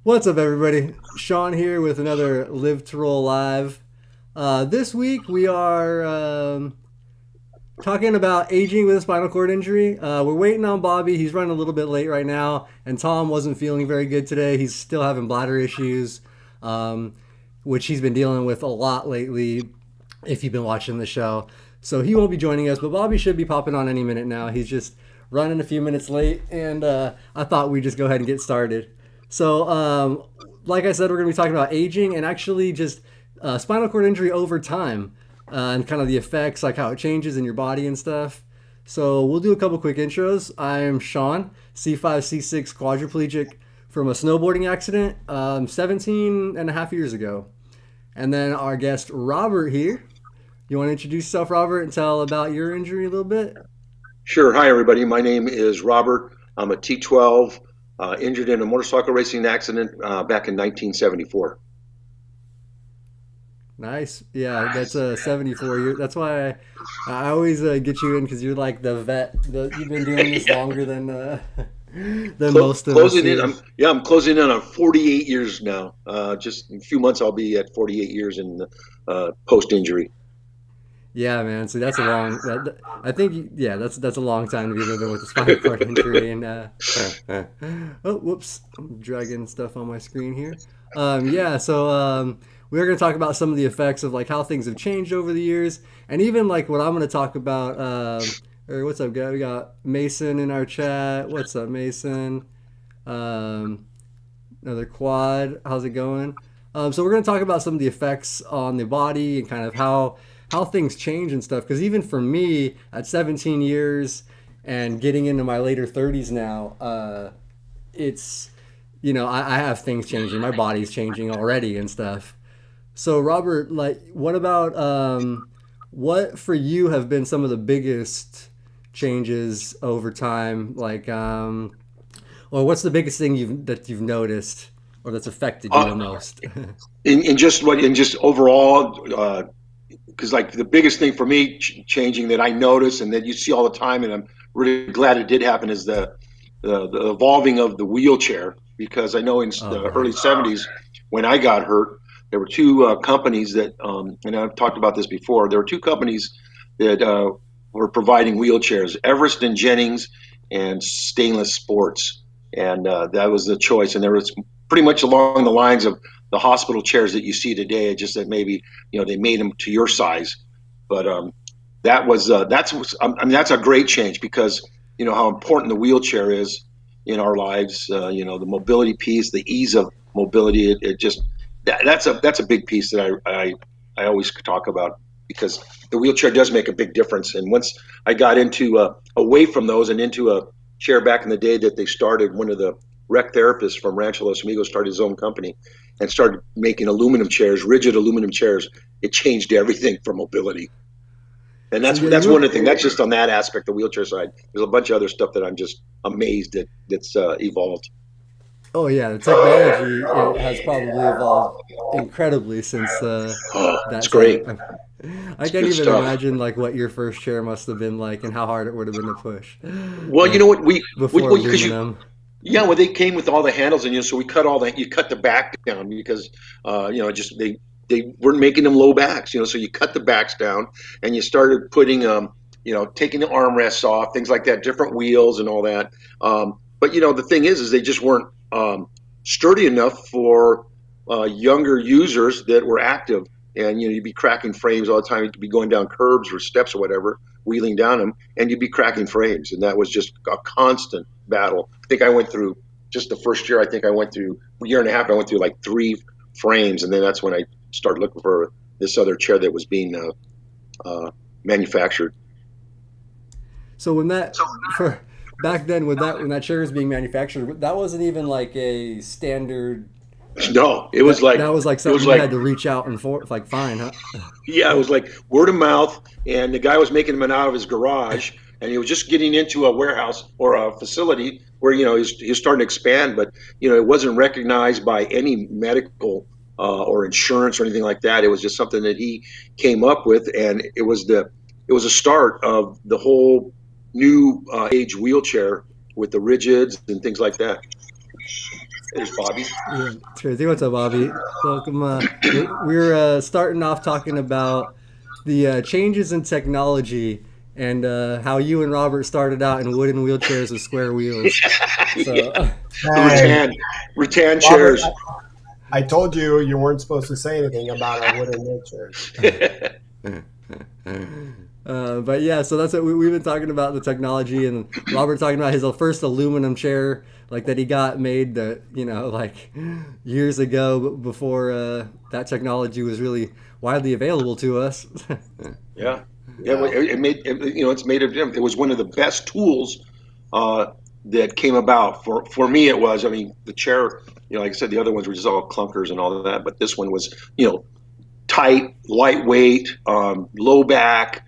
What's up, everybody? Shawn here with another Live to Roll Live. This week we are talking about aging with a spinal cord injury. We're waiting on Bobby. He's running a little bit late right now, and Tom wasn't feeling very good today. He's still having bladder issues, which he's been dealing with a lot lately, if you've been watching the show. So he won't be joining us, but Bobby should be popping on any minute now. He's just running a few minutes late, and I thought we'd just go ahead and get started. So, like I said, we're going to be talking about aging and actually just spinal cord injury over time and kind of the effects, like how it changes in your body and stuff. So, we'll do a couple quick intros. I'm Shawn, C5, C6 quadriplegic from a snowboarding accident 17 and a half years ago. And then our guest, Robert, here. You want to introduce yourself, Robert, and tell about your injury a little bit? Sure. Hi, everybody. My name is Robert. I'm a T12, injured in a motorcycle racing accident back in 1974. Nice. Yeah, that's a 74 year. That's why I always get you in because you're like the vet. You've been doing this longer than than most of us Closing in. here. I'm closing in on 48 years now. Just in a few months, I'll be at 48 years in post injury. Yeah, man. So that's a long. I think yeah, that's a long time to be living with a spinal cord injury. And oh, whoops, I'm dragging stuff on my screen here. Yeah. So we're going to talk about some of the effects of like how things have changed over the years, and even like what I'm going to talk about. Or what's up, guy? We got Mason in our chat. What's up, Mason? Um, Another quad. How's it going? So we're going to talk about some of the effects on the body and kind of how things change and stuff. Because even for me, at 17 years and getting into my later 30s now, it's I have things changing. My body's changing already and stuff. So Robert, like, what about what for you have been some of the biggest changes over time? Like, or what's the biggest thing you've noticed or that's affected you the Uh, most? in just overall, because like the biggest thing for me changing that I notice and that you see all the time, and I'm really glad it did happen, is the evolving of the wheelchair. Because I know in Oh the early man. '70s when I got hurt, there were two companies that, and I've talked about this before. There were two companies that were providing wheelchairs: Everest and Jennings, and Stainless Sports, and that was the choice. And there was pretty much along the lines of the hospital chairs that you see today. Just that maybe they made them to your size, but that's a great change because how important the wheelchair is in our lives. The mobility piece, the ease of mobility. It just that's a big piece that I always talk about because the wheelchair does make a big difference. And once I got into away from those and into a chair back in the day that they started, one of the rec therapists from Rancho Los Amigos started his own company and started making aluminum chairs, rigid aluminum chairs. It changed everything for mobility. And So that's yeah, that's you. one of the things. That's just on that aspect, the wheelchair side. There's a bunch of other stuff that I'm just amazed that's evolved. Oh yeah, the technology it has probably evolved incredibly since Oh, it's that great. time. I It's can't good even stuff. imagine like what your first chair must have been like and how hard it would have been to push, Well, you know like what we before well because you aluminum. yeah, well they came with all the handles, and so we cut all that. You cut the back down because just they weren't making them low backs. So you cut the backs down and you started putting taking the armrests off, things like that, different wheels and all that. But the thing is they just weren't sturdy enough for younger users that were active. And you'd be cracking frames all the time. You'd be going down curbs or steps or whatever, wheeling down them, and you'd be cracking frames. And that was just a constant battle. I think I went through just the first year. I think I went through a year and a half. I went through like three frames, and then that's when I started looking for this other chair that was being manufactured. So when that for back then when that chair was being manufactured, that wasn't even like a standard. No, That was like it something was you like had to reach out and for like find, huh? yeah, it was like word of mouth, and the guy was making them out of his garage, and he was just getting into a warehouse or a facility where he was starting to expand, but it wasn't recognized by any medical or insurance or anything like that. It was just something that he came up with, and it was a start of the whole new age wheelchair with the rigids and things like that. There's Bobby. Yeah, it's crazy. What's up, Bobby? Welcome. We're starting off talking about the changes in technology and how you and Robert started out in wooden wheelchairs with square wheels. So, The Hey, rattan Robert, chairs. I told you you weren't supposed to say anything about our wooden wheelchairs. but yeah, so that's what we've been talking about, the technology, and Robert talking about his first aluminum chair, like that he got made, like years ago before that technology was really widely available to us. Yeah, yeah. Yeah. It's made of. It was one of the best tools uh, that came about for me. It was. I mean, the chair. Like I said, the other ones were just all clunkers and all of that, but this one was, tight, lightweight, low back,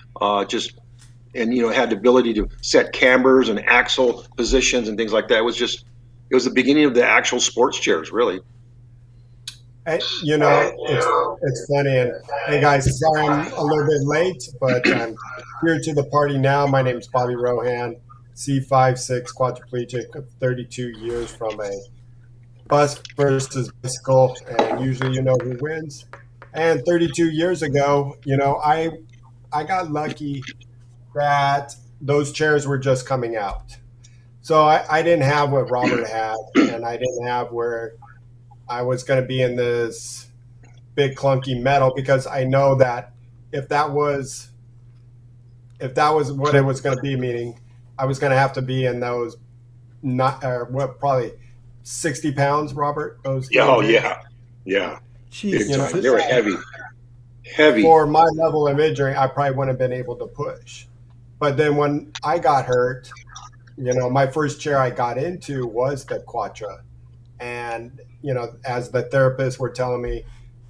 just and had the ability to set cambers and axle positions and things like that. It was the beginning of the actual sports chairs, really. It's funny. And hey, guys, sorry I'm a little bit late, but I'm here to the party now. My name's Bobby Rohan, C56 quadriplegic of 32 years from a bus versus bicycle, and usually you know who wins. And 32 years ago, I got lucky that those chairs were just coming out. So I didn't have what Robert had, and I didn't have where I was going to be in this big clunky metal because I know that if that was if that was what it was going to be, meaning I was going to have to be in those not what probably 60 pounds, Robert. Those Yeah, oh ENJs, yeah, yeah, big you know, Jesus. time. They were heavy, heavy. for my level of injury, I probably wouldn't have been able to push. But then when I got hurt, my first chair I got into was the Quattro. And, as the therapists were telling me,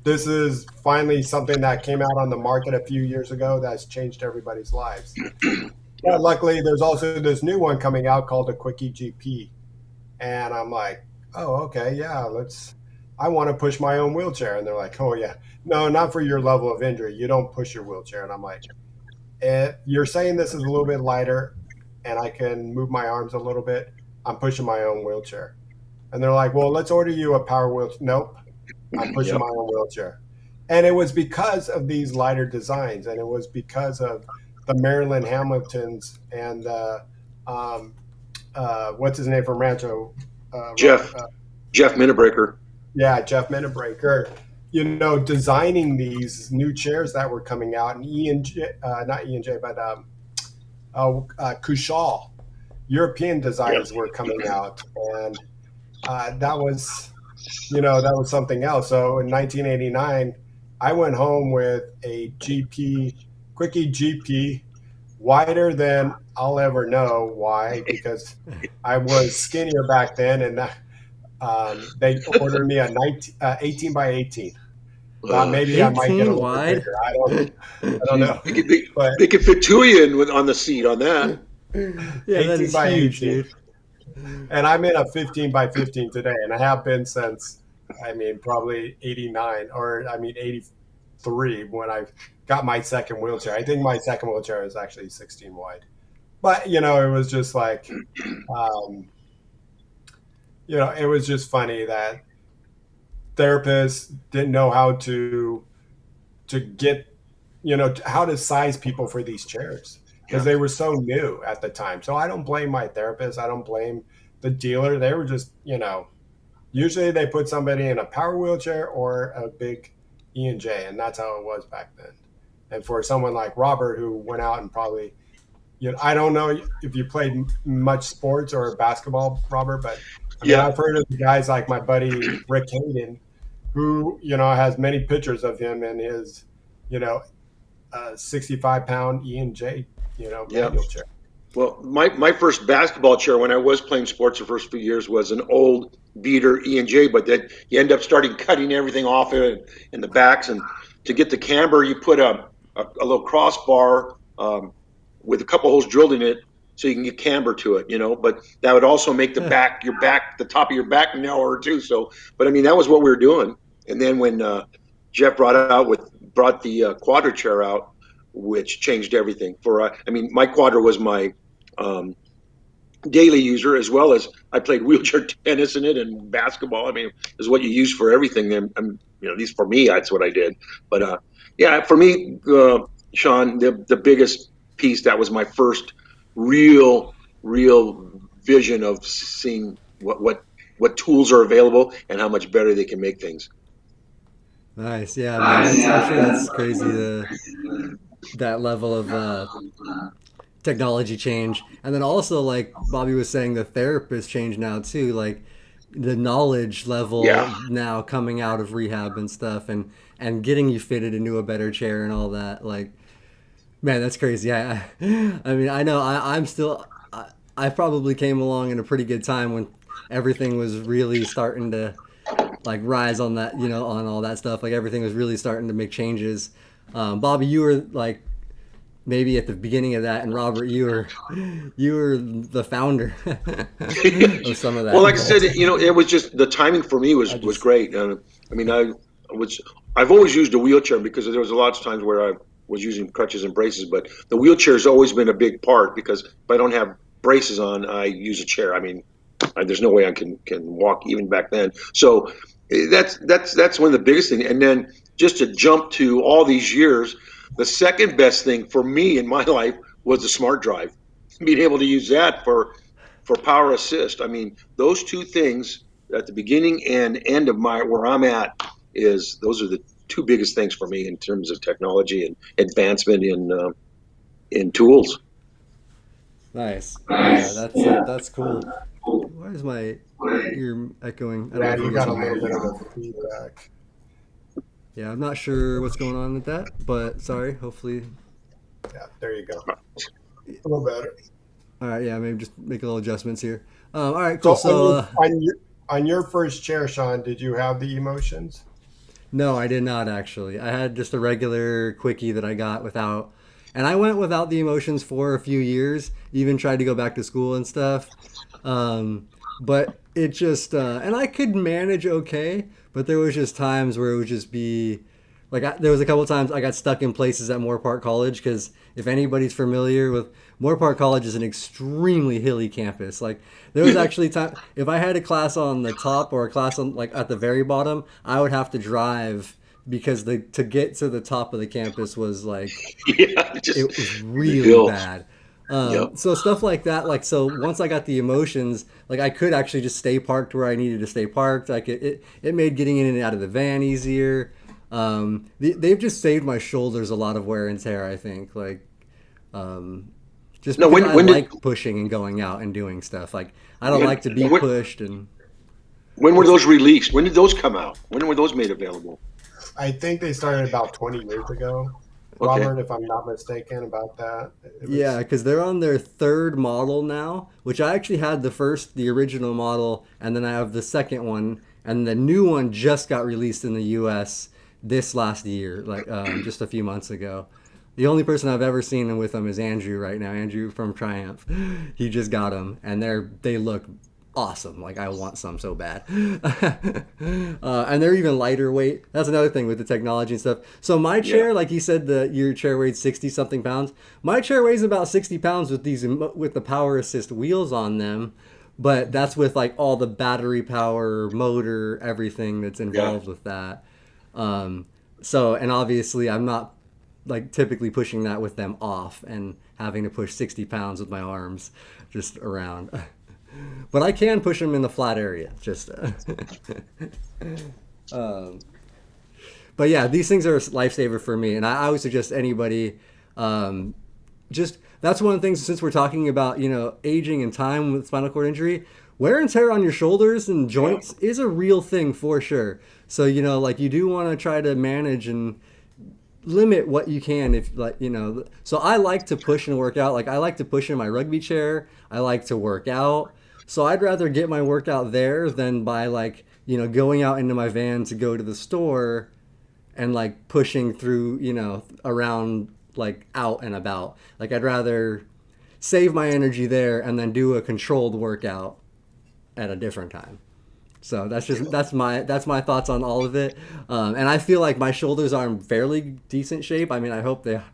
this is finally something that came out on the market a few years ago that's changed everybody's lives. Yeah, But luckily, there's also this new one coming out called the Quickie GP. And I'm like, oh, okay, yeah, I want to push my own wheelchair. And they're like, oh, yeah, no, not for your level of injury. You don't push your wheelchair. And I'm like, you're saying this is a little bit lighter and I can move my arms a little bit. I'm pushing my own wheelchair. And they're like, well, let's order you a power wheelchair. Nope, I'm pushing yep, my own wheelchair. And it was because of these lighter designs, and it was because of the Marilyn Hamiltons and um, what's his name from Rancho, Robert? Jeff, Jeff Minnebraker. Yeah, Jeff Mennebraker, designing these new chairs that were coming out, and not E&J, but Kushal, European Yep. designs were coming out, and that was something else. So in 1989, I went home with a GP, Quickie GP, wider than I'll ever know. Why? Because I was skinnier back then, and they ordered me a 18 by 18. Thought maybe I might get a 18 little bit wide? bigger. I don't Jeez. know, but They could fit two of you on the seat on that. Yeah, that 18 is by huge, 18. dude. And I'm in a 15 by 15 today, and I have been since, probably 89, or 83 when I got my second wheelchair. I think my second wheelchair is actually 16 wide. But, it was just like, um, it was just funny that therapists didn't know how to get, how to size people for these chairs because Yeah, they were so new at the time. So I don't blame my therapist. I don't blame the dealer. They were just, usually they put somebody in a power wheelchair or a big E&J, and that's how it was back then. And for someone like Robert, who went out and probably, I don't know if you played much sports or basketball, Robert, but yeah, I've heard of guys like my buddy Rick Hayden, who, has many pictures of him in his, you know, 65-pound E&J, yeah. manual chair. Well, my first basketball chair when I was playing sports the first few years was an old beater E&J, but then you end up starting cutting everything off it in the backs, and to get the camber, you put a little crossbar with a couple holes drilled in it so you can get camber to it, But that would also make the top of your back narrower too. So, but I mean, that was what we were doing. And then when Jeff brought the quadra chair out, which changed everything. My quadra was my um, daily user, as well as I played wheelchair tennis in it and basketball. I mean, is what you use for everything. Then, at least for me, that's what I did. But yeah, for me, Shawn, the biggest piece, that was my first real vision of seeing what tools are available and how much better they can make things. Nice. Yeah, man. I'm sure that's crazy. That level of technology change, and then also like Bobby was saying, the therapist change now too. Like the knowledge Yeah. level now coming out of rehab and stuff, and getting you fitted into a better chair and all that. Like, man, that's crazy. I mean, I know I'm still. I probably came along in a pretty good time when everything was really starting to like rise on that, on all that stuff. Like everything was really starting to make changes. Bobby, you were like maybe at the beginning of that, and Robert, you were the founder of some of Well, that. like I said, it was just the timing for me I was just great. I mean, I've always used a wheelchair because there was a lot of times where I was using crutches and braces, but the wheelchair has always been a big part because if I don't have braces on, I use a chair. I mean, there's no way I can walk even back then. So that's one of the biggest things. And then just to jump to all these years, the second best thing for me in my life was the smart drive. Being able to use that for power assist. I mean, those two things at the beginning and end of my where I'm at is those are the two biggest things for me in terms of technology and advancement in tools. nice. Yeah, that's cool. Why is my ear echoing? I don't know Yeah, if you you guys got a can hear little it. bit of a feedback. Yeah, I'm not sure what's going on with that, but sorry. Hopefully, Yeah, there you go. A little better. all right. Yeah, maybe just make a little adjustments here. All right, So cool. So on your first chair, Shawn, did you have the emotions? no, I did not actually. I had just a regular quickie that I got without, and I went without the emotions for a few years. Even tried to go back to school and stuff, but it just and I could manage okay. But there was just times where it would just be like there was a couple times I got stuck in places at Moore Park College because if anybody's familiar with Moore Park College is an extremely hilly campus. Like there was actually time if I had a class on the top or a class on like at the very bottom, I would have to drive because the to get to the top of the campus was like Yeah, just it was really Bill. bad. Yep. So stuff like that, like so once I got the emotions, like I could actually just stay parked where I needed to stay parked. Like it made getting in and out of the van easier. They've just saved my shoulders a lot of wear and tear. I think like just No, because when I when did like pushing and going out and doing stuff. Like I don't when like to be when, pushed and when were what's those released? When did those come out? When were those made available? I think they started about 20 years ago, Okay. Robert, if I'm not mistaken about that. It yeah, was, because they're on their third model now, which I actually had the original model, and then I have the second one, and the new one just got released in the U.S. this last year, like just a few months ago. The only person I've ever seen with them is Andrew right now. Andrew from Triumph, he just got them, and they look awesome. Like I want some so bad, and they're even lighter weight. That's another thing with the technology and stuff. So my Yeah. chair, like you said, your chair weighs 60 something pounds. My chair weighs about 60 pounds with with the power assist wheels on them, but that's with like all the battery power, motor, everything that's Yeah. involved with that. Um, so and obviously I'm not like typically pushing that with them off and having to push 60 pounds with my arms just around. But I can push them in the flat area. Just, um, but yeah, these things are a lifesaver for me, and I would suggest anybody. Um, just that's one of the things. Since we're talking about aging and time with spinal cord injury, wear and tear on your shoulders and Yeah. joints is a real thing for sure. So like you do want to try to manage and limit what you can if so I like to push and work out. Like I like to push in my rugby chair. I like to work out, so I'd rather get my workout there than by like going out into my van to go to the store and like pushing through around like out and about. Like I'd rather save my energy there and then do a controlled workout at a different time. So that's my thoughts on all of it, and I feel like my shoulders are in fairly decent shape. I mean, I hope they are.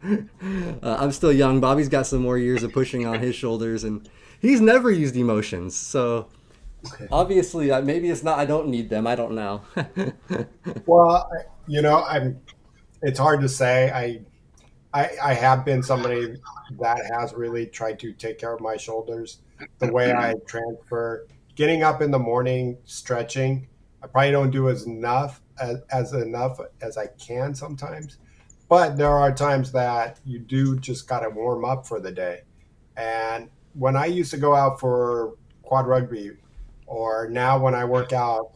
I'm still young. Bobby's got some more years of pushing on his shoulders, and he's never used emotions, so obviously maybe it's not. I don't need them. I don't know. Well, I'm. It's hard to say. I have been somebody that has really tried to take care of my shoulders. The way I transfer, getting up in the morning, stretching. I probably don't do as enough as I can sometimes, but there are times that you do just got to warm up for the day. And when I used to go out for quad rugby, or now when I work out,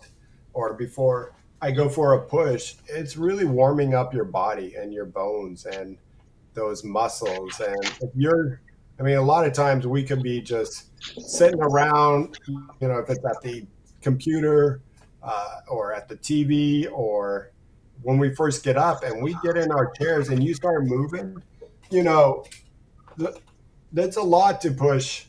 or before I go for a push, it's really warming up your body and your bones and those muscles. And if you're, I mean, a lot of times we could be just sitting around, if it's at the computer or at the TV, or when we first get up and we get in our chairs and you start moving, you know, that's a lot to push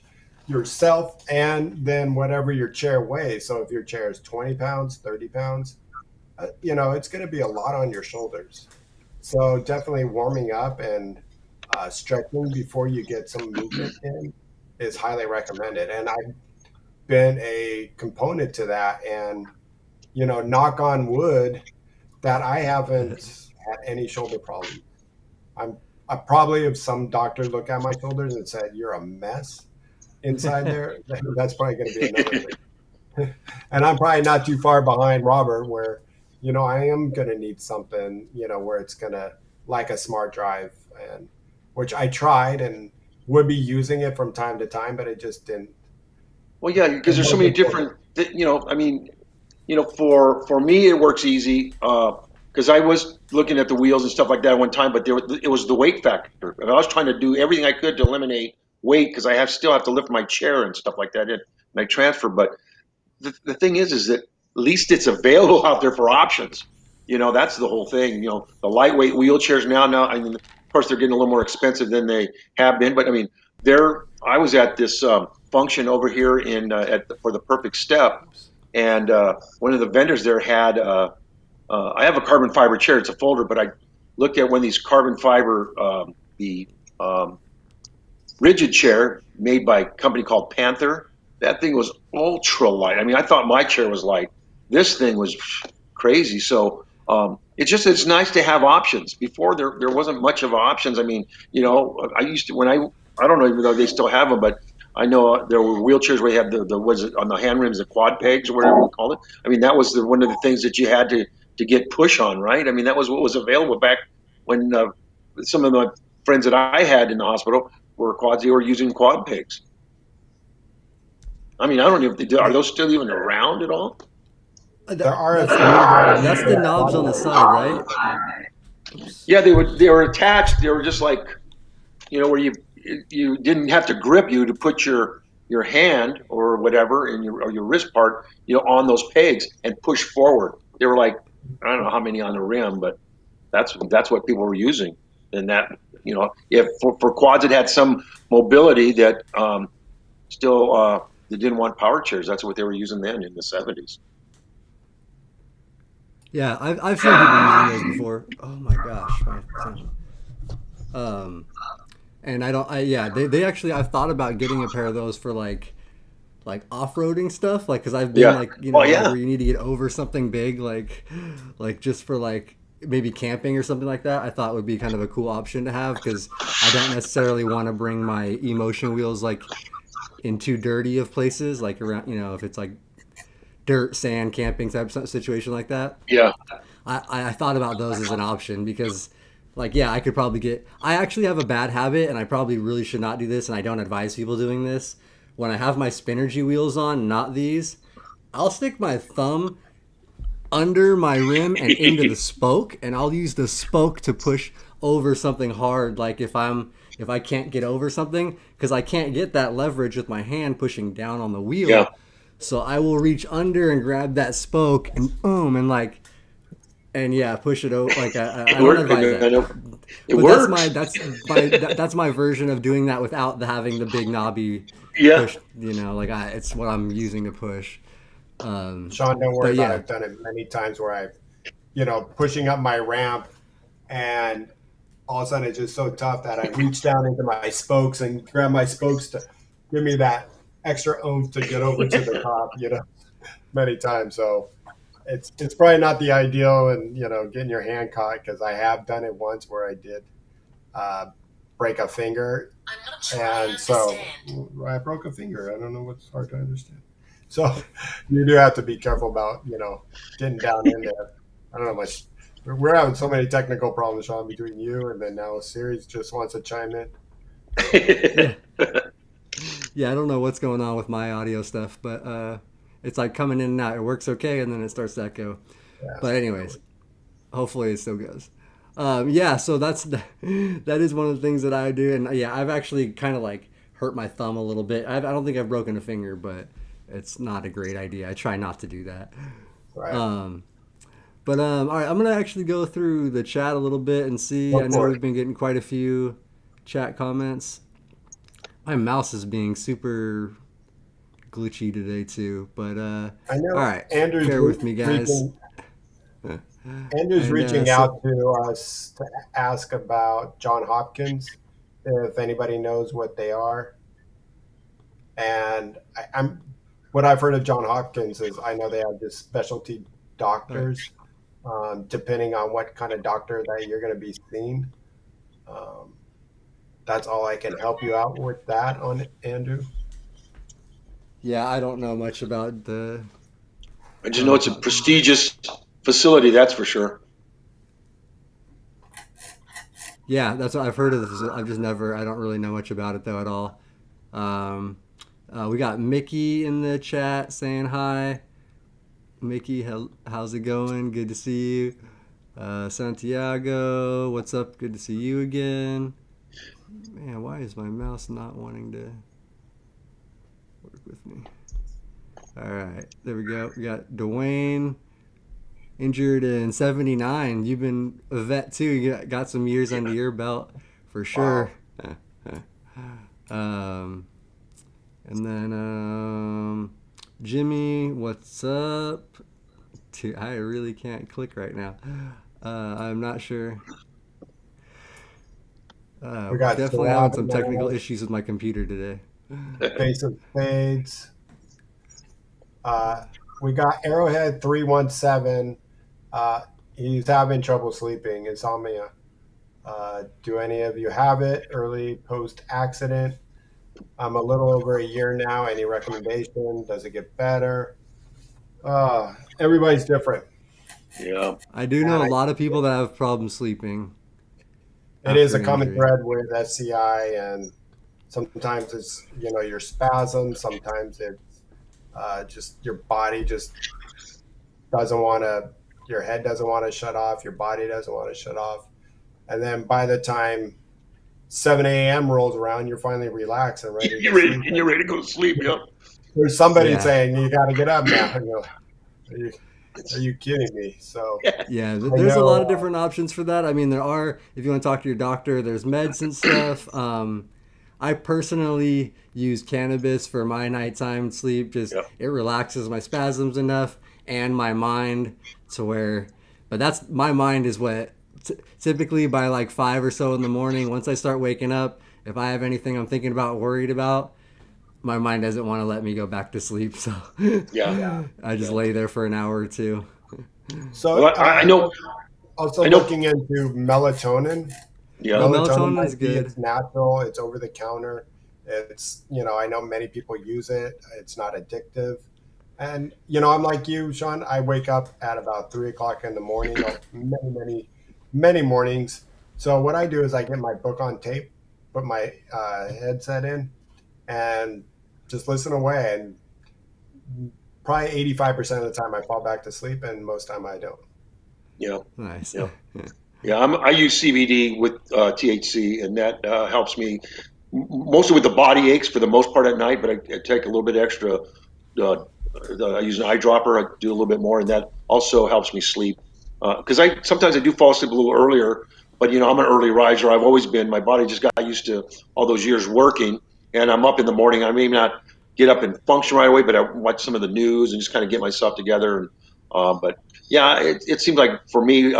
yourself and then whatever your chair weighs. So if your chair is 20 pounds, 30 pounds, it's going to be a lot on your shoulders. So definitely warming up and stretching before you get some movement in is highly recommended. And I've been a component to that. And, knock on wood, that I haven't had any shoulder problems. I probably have some doctor look at my shoulders and said, "You're a mess inside there." That's probably going to be another thing. And I'm probably not too far behind Robert, where I am going to need something, where it's going to, like a smart drive, and which I tried and would be using it from time to time, but it just didn't. Well, yeah, because It there's so many wasn't for me. different, I mean, for me it works easy because I was looking at the wheels and stuff like that at one time, but it was the weight factor. And I was trying to do everything I could to eliminate weight because I still have to lift my chair and stuff like that and I transfer. But the thing is that at least it's available out there for options. That's the whole thing. The lightweight wheelchairs now. I mean, of course, they're getting a little more expensive than they have been, but I mean, I was at this function over here for the Perfect Step, and one of the vendors there had. I have a carbon fiber chair. It's a folder, but I looked at one of these carbon fiber, the rigid chair made by a company called Panther. That thing was ultra light. I mean, I thought my chair was light. This thing was crazy. So it's nice to have options. Before there wasn't much of options. I mean, I used to I don't know even though they still have them, but I know there were wheelchairs where you had the was it on the hand rims, the quad pegs or whatever you call it. I mean, that was one of the things that you had to get push on, right? I mean, that was what was available back when some of my friends that I had in the hospital were quads. They were using quad pegs. I mean, I don't know if they do. Are those still even around at all? There are a That's few that are that's the knobs on the side, right? Oops. Yeah, they were attached. They were just like where you didn't have to grip you to put your hand or whatever or your wrist part on those pegs and push forward. They were like I don't know how many on the rim, but that's what people were using. And that if for quads that had some mobility that still they didn't want power chairs. That's what they were using then in the 70s. Yeah, I've seen people using those before. Oh my gosh, um, and they actually I've thought about getting a pair of those for like off-roading stuff, like because I've been Yeah. like Oh like yeah. where you need to get over something big, like just for like maybe camping or something like that. I thought would be kind of a cool option to have because I don't necessarily want to bring my emotion wheels like in too dirty of places, like around if it's like dirt, sand, camping type situation like that. Yeah. I thought about those as an option because like I could probably get I actually have a bad habit and I probably really should not do this and I don't advise people doing this. When I have my Spinergy wheels on, not these, I'll stick my thumb under my rim and into the spoke and I'll use the spoke to push over something hard, like if I can't get over something because I can't get that leverage with my hand pushing down on the Yeah. wheel. So I will reach under and grab that spoke and boom and push it over. Like It I don't worked. advise that, It but works. that's my version of doing that without having the big knobby Yeah. push. It's what I'm using to push. Sean, don't worry But about it. yeah, I've done it many times where pushing up my ramp, and all of a sudden it's just so tough that I reach down into my spokes and grab my spokes to give me that extra oomph to get over to the top, many times. So it's probably not the ideal, and getting your hand caught, because I have done it once where I did uh, break a finger, and so I broke a finger. I don't know what's hard to understand. So you do have to be careful about getting down in there. I don't know much. We're having so many technical problems, Shawn, between you and then now Sirius just wants to chime in. Yeah. Yeah, I don't know what's going on with my audio stuff, but it's like coming in and out. It works okay, and then it starts to echo. Yeah, But anyways, hopefully it still goes. Yeah, so that is one of the things that I do, and yeah, I've actually kind of like hurt my thumb a little bit. I don't think I've broken a finger, but it's not a great idea. I try not to do that. right. All right, I'm gonna actually go through the chat a little bit and see. Go I know for we've it. been getting quite a few chat comments. My mouse is being super glitchy today too, but I all know right, bear with me, guys. Andrew's And reaching so, out to us to ask about John Hopkins, if anybody knows what they are. And I'm what I've heard of John Hopkins is I know they have this specialty all right. doctors, depending on what kind of doctor that you're going to be seeing. Um, that's all I can help you out with that on, Andrew. Yeah, I don't know much about I just know John it's a Hopkins. prestigious facility, that's for sure. Yeah, that's what I've heard of this. I've just never. I don't really know much about it though at all. Um, we got Mickey in the chat saying hi. Mickey, how's it going? Good to see you. Santiago, what's up? Good to see you again. Man, why is my mouse not wanting to work with me? All right, there we go. We got Dwayne, injured in '79. You've been a vet too. You got some years under your belt for sure. Wow. um, and then Jimmy, what's up? I really can't click right now. I'm not sure. We got Definitely having some technical Serrano, issues with my computer today. Face of Spades. Uh, we got Arrowhead 317. He's having trouble sleeping, insomnia. Do any of you have it? Early post accident. I'm a little over a year now. Any recommendation? Does it get better? Everybody's different. Yeah. I do And know a lot of people that have problems sleeping it is after a an common injury. thread with SCI, and sometimes it's, your spasm. Sometimes it's just your body just doesn't want to, your head doesn't want to shut off, your body doesn't want to shut off. And then by the time 7 a.m. rolls around, you're finally relaxed and ready to sleep. You're ready to go to sleep. Yep. There's somebody Yeah, saying, you got to get up now. And you're like, are you, are you kidding me? So yeah. I There's a lot of know, different options for that. I mean, there are. If you want to talk to your doctor, there's meds and stuff. I personally use cannabis for my nighttime sleep. Just Yep. it relaxes my spasms enough and my mind to where. But that's my mind is what typically by like 5 or so in the morning. Once I start waking up, if I have anything I'm thinking about, worried about, my mind doesn't want to let me go back to sleep. So Yeah. I just Yeah. lay there for an hour or two. so Well, I know. also I know. looking into melatonin. Oh, Yeah. Melatonin melatonin's might be, good. it's natural, it's over the counter. It's, I know many people use it. It's not addictive. And, I'm like you, Shawn. I wake up at about 3 o'clock in the morning, many, many, many mornings. So what I do is I get my book on tape, put my headset in, and just listen away. And probably 85% of the time I fall back to sleep, and most time I don't. Yeah. Nice. Yeah. Yeah. I use CBD with THC, and that helps me mostly with the body aches for the most part at night. But I take a little bit extra. I use an eyedropper. I do a little bit more, and that also helps me sleep. Because I sometimes I do fall asleep a little earlier, but I'm an early riser. I've always been. My body just got used to all those years working, and I'm up in the morning. I may not get up and function right away, but I watch some of the news and just kind of get myself together. And but yeah, it seems like for me,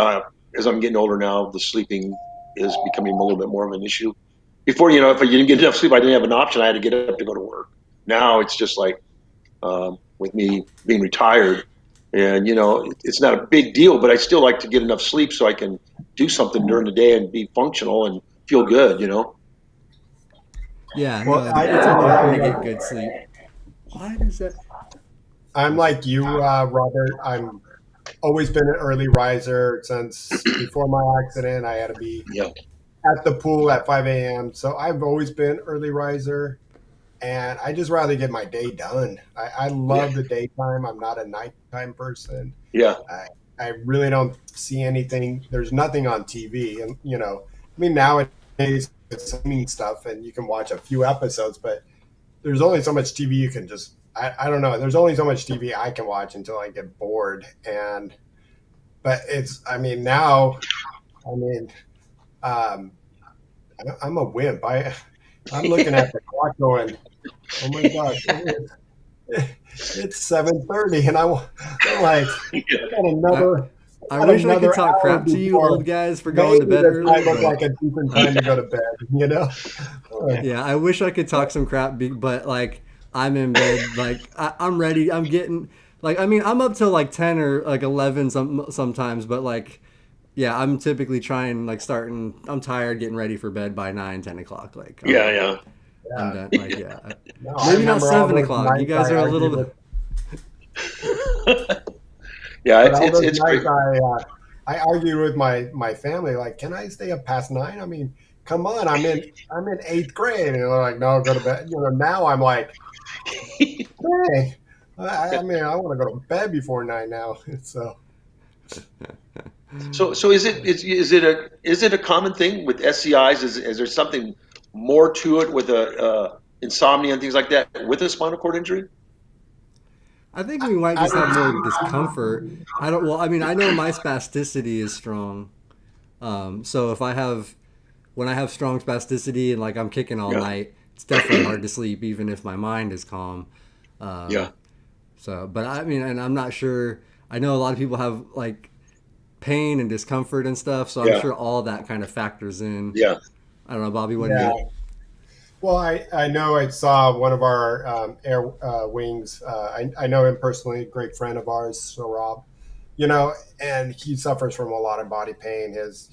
as I'm getting older now, the sleeping is becoming a little bit more of an issue. Before, if I didn't get enough sleep, I didn't have an option. I had to get up to go to work. Now it's just like with me being retired, and it's not a big deal, but I still like to get enough sleep so I can do something during the day and be functional and feel good. Yeah, Well, no, I it's tell you, important to get good sleep. Why does that? I'm Okay. like you, Robert. I'm always been an early riser since before my accident. I had to be Yeah, at the pool at 5 a.m. So I've always been early riser, and I just rather get my day done. I yeah, love the daytime. I'm not a nighttime person. yeah, I I really don't see anything. There's nothing on TV, and I mean nowadays it's streaming stuff, and you can watch a few episodes, but there's only so much TV you can just. I don't know. There's only so much TV I can watch until I get bored, and but it's. I mean now. I mean, um, I'm a wimp. I'm looking at the clock going, oh my gosh, it's 7:30, and I'm like, yeah. I got I another, I I got wish I could another talk hour crap to you old before guys for going to maybe bed this early, might look but like a decent time to go to bed. yeah, I wish I could talk some crap, but like I'm in bed, like I'm ready. I'm getting like I mean I'm up till like 10 or like 11 sometimes, but like yeah, I'm typically trying like starting. I'm tired, getting ready for bed by 9, 10 o'clock. Like Yeah, yeah. I'm Yeah. done. Like yeah, No, I maybe not remember all 7 those o'clock. You nights guys I are a argued little. with, Yeah, but it's all it's those it's nights great. I argued with my family, like, can I stay up past 9? I mean, come on, I'm in eighth grade, and they're like, no, go to bed. Now I'm like, hey, I mean, I want to go to bed before 9 now. So So is it a common thing with SCIs? Is there something more to it with insomnia and things like that with a spinal cord injury? I think we might I just have more would, discomfort. I don't. Well, I mean, I know my spasticity is strong. So if I have when I have strong spasticity and like I'm kicking all Yeah, night, it's definitely hard to sleep even if my mind is calm. yeah, Um, so, but I mean, and I'm not sure. I know a lot of people have like pain and discomfort and stuff, so I'm yeah, sure all that kind of factors in. yeah. I don't know, Bobby. What do yeah. you? Well, I know I saw one of our air wings. I know him personally, great friend of ours, so Rob. And he suffers from a lot of body pain. His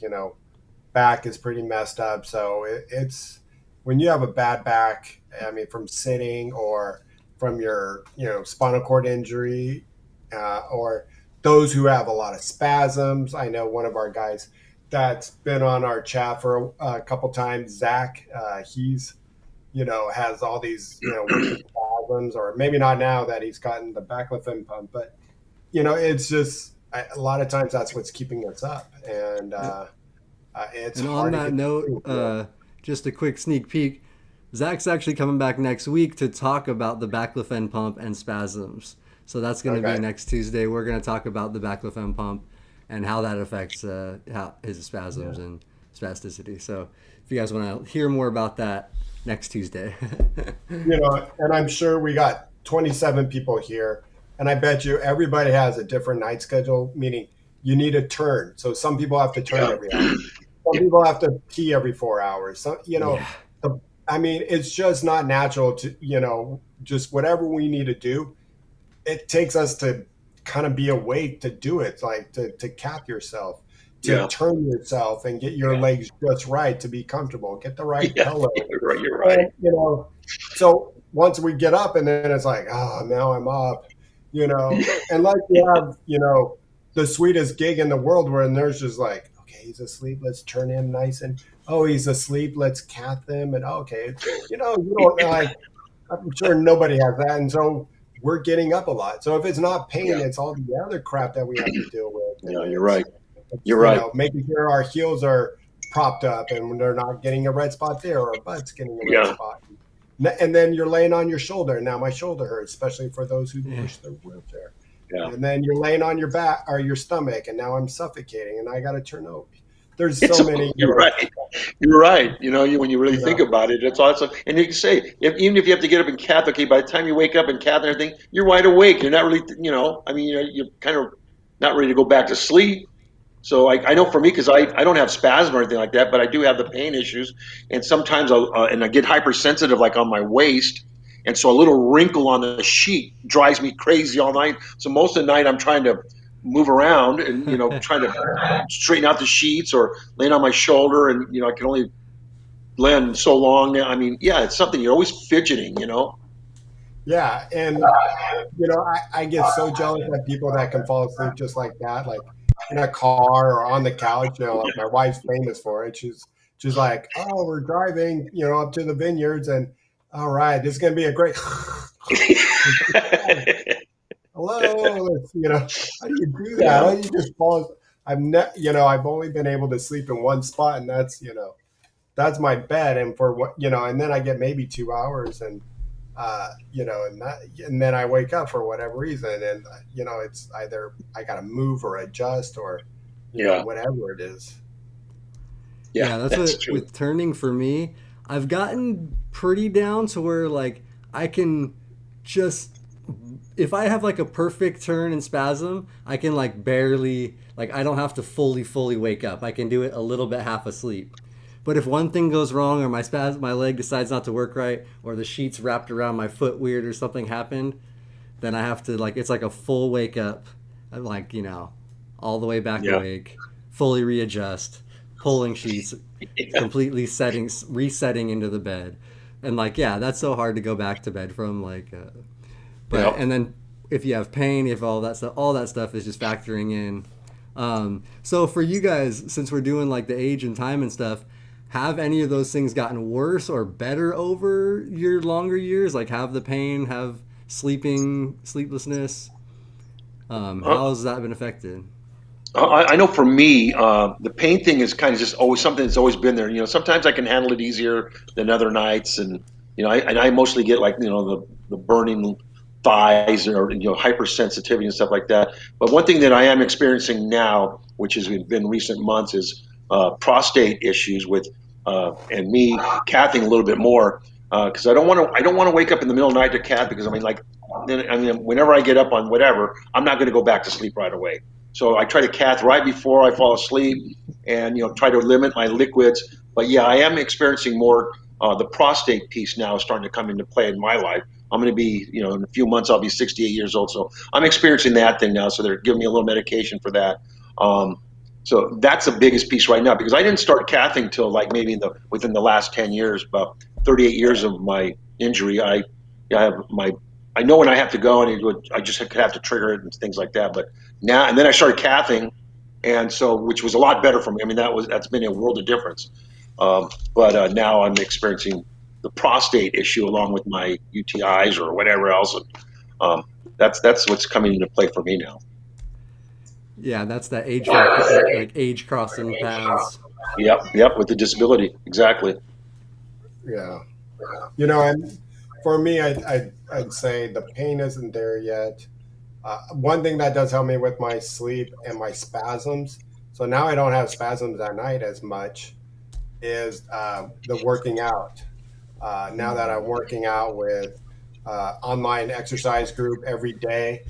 back is pretty messed up. So it's when you have a bad back, I mean, from sitting or from your, spinal cord injury, or those who have a lot of spasms. I know one of our guys that's been on our chat for a couple times, Zach. He's, has all these, wicked spasms, or maybe not now that he's gotten the baclofen pump, but, it's just a lot of times that's what's keeping us up. And, it's And on hard to that get to note, sleep. Yeah. just a quick sneak peek. Zach's actually coming back next week to talk about the baclofen pump and spasms. So that's going to be Okay. next Tuesday. We're going to talk about the baclofen pump and how that affects how his Yeah. spasms and spasticity. So if you guys want to hear more about that, next Tuesday. And I'm sure we got 27 people here, and I bet you everybody has a different night schedule, meaning you need a turn. So some people have to turn Yeah. every hour. Some people have to pee every 4 hours. So, Yeah. I mean, it's just not natural to, just whatever we need to do. It takes us to kind of be awake to do it, like to cap yourself, to Yeah. turn yourself and get your Yeah. legs just right to be comfortable, get the right Yeah. pillow. You're right. You're right. And, so once we get up and then it's like, oh, now I'm up, and like you have, the sweetest gig in the world where a nurse is like, okay, he's asleep. Let's turn him nice. And, oh, he's asleep. Let's cat them. And okay, you don't like, I'm sure nobody has that. And so we're getting up a lot. So if it's not pain, Yeah. it's all the other crap that we have to deal with. And Yeah. You're it's, right. You're it's right. making sure our heels are propped up and when they're not getting a red spot there or our butt's getting a red Yeah. spot. And then you're laying on your shoulder. Now my shoulder hurts, especially for those who Yeah. push their wheelchair. Yeah. And then you're laying on your back or your stomach, and now I'm suffocating, and I got to turn over. There's It's so many, you're right. You're right. When you really you think know, about it, it's awesome. And you can say, even if you have to get up and cath, okay, by the time you wake up and cath and everything, you're wide awake. You're not really, I mean, you're kind of not ready to go back to sleep. So I know for me, because I don't have spasm or anything like that, but I do have the pain issues. And sometimes and I get hypersensitive, like on my waist. and so a little wrinkle on the sheet drives me crazy all night. So most of the night I'm trying to move around and trying to straighten out the sheets or laying on my shoulder, and I can only lay on so long. I mean, yeah, it's something you're always fidgeting. Yeah, and I get so jealous of people that can fall asleep just like that, like in a car or on the couch. Like my wife's famous for it. She's like, "Oh, we're driving, up to the vineyards, and all right, this is gonna be a great." Hello, how do you do that? How Yeah, do you just fall? I've only been able to sleep in one spot, and that's my bed, and for what and then I get maybe 2 hours, and and then I wake up for whatever reason, and it's either I got to move or adjust or yeah, whatever it is. yeah. Yeah, that's That's what true. with turning for me. I've gotten pretty down to where like I can just if I have like a perfect turn and spasm, I can like barely like I don't have to fully wake up. I can do it a little bit half asleep. But if one thing goes wrong or my leg decides not to work right or the sheets wrapped around my foot weird or something happened, then I have to like it's like a full wake up. I'm like, all the way back Yeah, awake, fully readjust, pulling sheets, yeah, completely resetting into the bed. And like, yeah, that's so hard to go back to bed from like but yeah. and then if you have pain, if all that stuff is just factoring in. So for you guys, since we're doing like the age and time and stuff, have any of those things gotten worse or better over your longer years? Like have the pain, have sleeplessness? Uh, How has that been affected? I know for me, the pain thing is kind of just always something that's always been there. Sometimes I can handle it easier than other nights, and I mostly get like the burning thighs or hypersensitivity and stuff like that. But one thing that I am experiencing now, which has been recent months, is prostate issues with and me cathing a little bit more because I don't want to wake up in the middle of the night to cath because I mean like then I mean whenever I get up on whatever I'm not going to go back to sleep right away. So I try to cath right before I fall asleep, and try to limit my liquids. But yeah, I am experiencing more. The prostate piece now is starting to come into play in my life. I'm going to be, in a few months, I'll be 68 years old. So I'm experiencing that thing now. So they're giving me a little medication for that. Um, so that's the biggest piece right now because I didn't start cathing till like maybe within the last 10 years, about 38 years of my injury. I have my I know when I have to go, and I just have to trigger it and things like that. But now and then I started cathing, and so which was a lot better for me. I mean that's been a world of difference. But now I'm experiencing the prostate issue along with my UTIs or whatever else. And, um, that's what's coming into play for me now. Yeah, that's that age factor, like age crossing paths. Yep, yep, with the disability, exactly. Yeah, and for me, I'd say the pain isn't there yet. One thing that does help me with my sleep and my spasms. So now I don't have spasms at night as much. Is the working out. Now that I'm working out with online exercise group every day,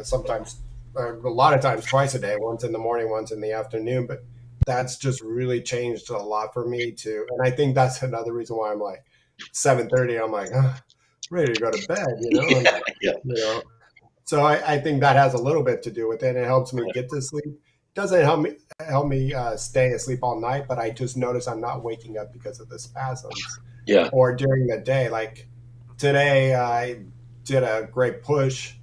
sometimes a lot of times twice a day, once in the morning, once in the afternoon. But that's just really changed a lot for me too. And I think that's another reason why I'm like 7:30. I'm like ready to go to bed. And Yeah, yeah, you know. So I think that has a little bit to do with it. It helps me get to sleep. It doesn't help me stay asleep all night, but I just notice I'm not waking up because of the spasms yeah, or during the day. Like today, I did a great push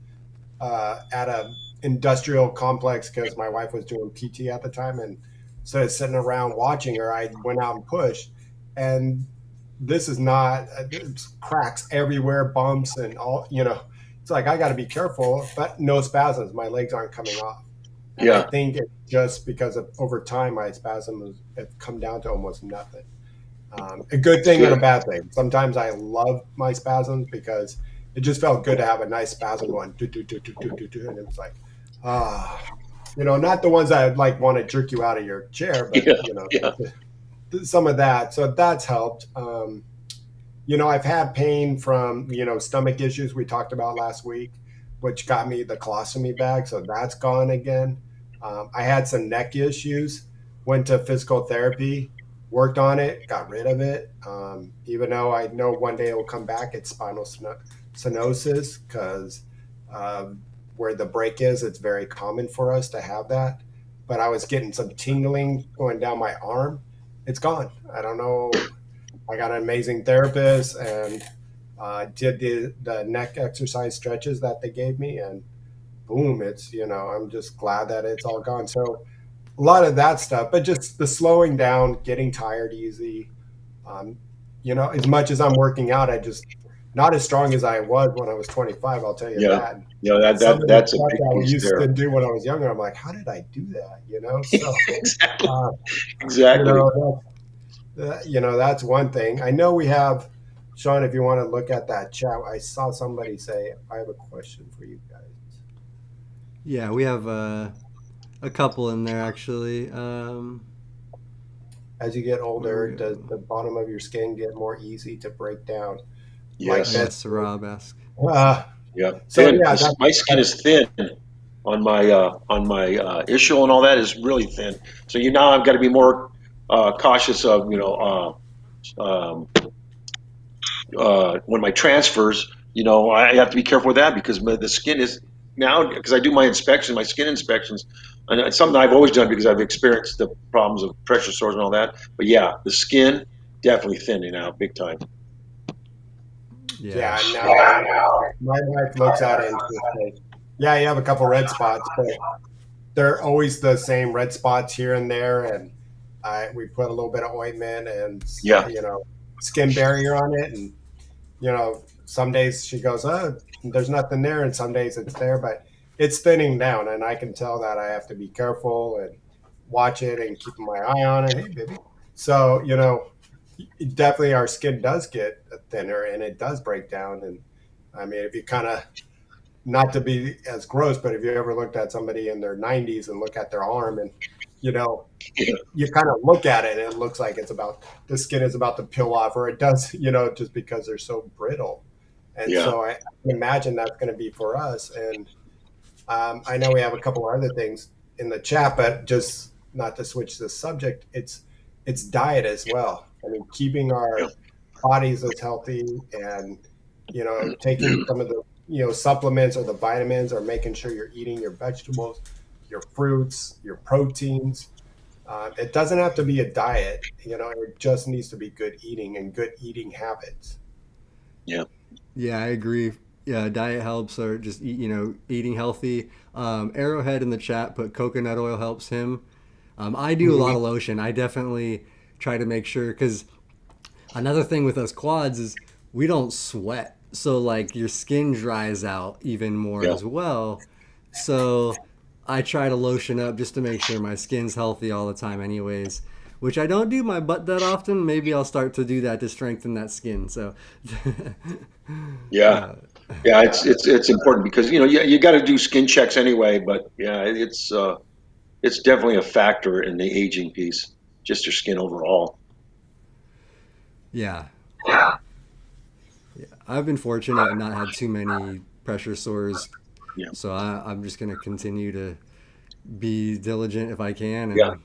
at a industrial complex because my wife was doing PT at the time, and instead of sitting around watching her, I went out and pushed. And this is not it's cracks everywhere, bumps and all. It's like I got to be careful, but no spasms. My legs aren't coming off, and I yeah. think it's just because of over time my spasms have come down to almost nothing. A good It's thing and a good. bad thing. Sometimes I love my spasms because it just felt good to have a nice spasm going do do do do do do do, and it was like ah, not the ones that like want to jerk you out of your chair, but Yeah, yeah, some of that. So that's helped. I've had pain from stomach issues we talked about last week, which got me the colostomy bag, so that's gone again. I had some neck issues, went to physical therapy, worked on it, got rid of it. Even though I know one day it will come back, it's stenosis because uh, where the break is, it's very common for us to have that. But I was getting some tingling going down my arm. It's gone. I don't know. I got an amazing therapist and did the neck exercise stretches that they gave me, and boom, it's, I'm just glad that it's all gone. So a lot of that stuff, but just the slowing down, getting tired easy. Um, as much as I'm working out, I just not as strong as I was when I was 25. I'll tell you Yeah. that. Some of the That's a stuff big that we piece used there. to do when I was younger, I'm like, how did I do that? So Exactly. uh, you Exactly. know, that's one thing. I know we have, Shawn. If you want to look at that chat, I saw somebody say, "I have a question for you guys." Yeah, we have a couple in there actually. As you get Where are older, we? does the bottom of your skin get more easy to break down, like Oh Yes. yeah, bed? Sarab asks. Uh, Yeah. so Thin. yeah, that's My skin is thin on my ischial and all that is really thin. So now I've got to be more cautious of when my transfers. I have to be careful with that because the skin is now because I do my skin inspections, and it's something I've always done because I've experienced the problems of pressure sores and all that. But yeah, the skin definitely thinning out big time. Yeah, yeah. Now my wife looks at it and she'll say, "Yeah, you have a couple red spots, but they're always the same red spots here and there." And we put a little bit of ointment and Yeah. skin barrier on it, and some days she goes, "Oh, there's nothing there," and some days it's there, but it's thinning down, and I can tell that I have to be careful and watch it and keep my eye on it. Hey, baby. So definitely our skin does get thinner and it does break down. And I mean, if you kind of, not to be as gross, but if you ever looked at somebody in their 90s and look at their arm, and you know you kind of look at it and it looks like the skin is about to peel off, or it does, just because they're so brittle. And Yeah. so I imagine that's going to be for us. And I know we have a couple of other things in the chat, but just not to switch the subject, it's diet as well. I mean, keeping Yeah. our bodies as healthy, and taking some of the supplements or the vitamins, or making sure you're eating your vegetables, your fruits, your proteins. It doesn't have to be a diet. It just needs to be good eating and good eating habits. Yeah. yeah, I agree. Yeah, diet helps, or just eating healthy. Arrowhead in the chat put coconut oil helps him. I do a lot of Mhm. lotion. I definitely try to make sure because another thing with us quads is we don't sweat, so like your skin dries out even more Yeah. as well. So I try to lotion up just to make sure my skin's healthy all the time anyways, which I don't do my butt that often. Maybe I'll start to do that to strengthen that skin. So Yeah. uh, Yeah. It's important because you got to do skin checks anyway. But yeah, it's definitely a factor in the aging piece, just your skin overall. yeah, I've been fortunate and not had too many pressure sores, Yeah. so I'm just gonna continue to be diligent if I can, Yeah. and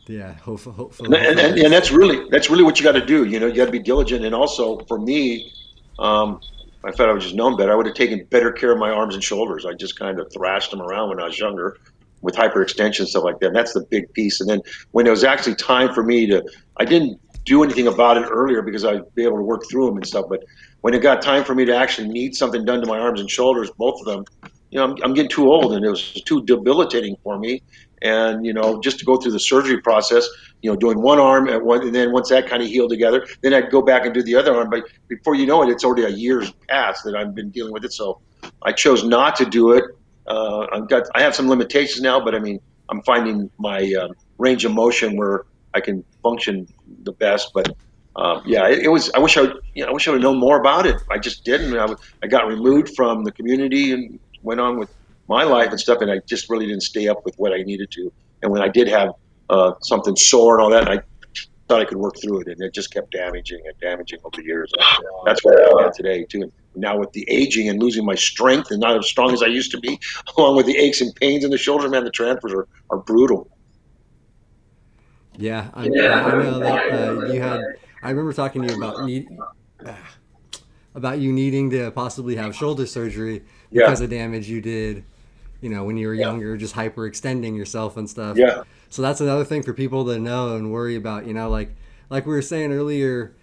yeah, And, hopefully that's that's really what you got to do. You got to be diligent. And also for me, um, I thought I would just known better. I would have taken better care of my arms and shoulders. I just kind of thrashed them around when I was younger with hyperextension stuff like that. And that's the big piece. And then when it was actually time for me I didn't do anything about it earlier because I'd be able to work through them and stuff. But when it got time for me to actually need something done to my arms and shoulders, both of them, I'm getting too old and it was too debilitating for me. And just to go through the surgery process, doing one arm at one, and then once that kind of healed together, then I'd go back and do the other arm. But before you know it, it's already a year's past that I've been dealing with it. So I chose not to do it. I have some limitations now, but I mean, I'm finding my range of motion where I can function the best. But yeah, it was. I wish I would have known more about it. I just didn't. I got removed from the community and went on with my life and stuff, and I just really didn't stay up with what I needed to. And when I did have something sore and all that, and I thought I could work through it, and it just kept damaging and damaging over the years. That's where I'm at today too. And now with the aging and losing my strength and not as strong as I used to be, along with the aches and pains in the shoulder, man, the transfers are brutal. Yeah, I know that you had. I remember talking to you about you needing to possibly have shoulder surgery Yeah, because of damage you did, when you were yeah, younger, just hyperextending yourself and stuff. yeah, So that's another thing for people to know and worry about. Like we were saying earlier,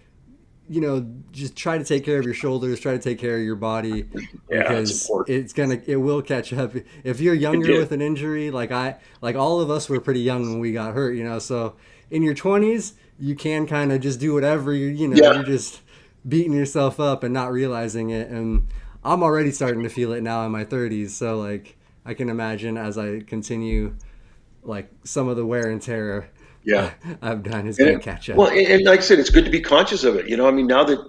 just try to take care of your shoulders, try to take care of your body, yeah. It's because important. it will catch up. If you're It younger did. with an injury, like all of us were pretty young when we got hurt, so in your 20s you can kind of just do whatever Yeah, you're just beating yourself up and not realizing it. And I'm already starting to feel it now in my 30s, so like I can imagine as I continue, like some of the wear and tear yeah. I've done is going to And, catch well, up. and like I said, it's good to be conscious of it. I mean, now that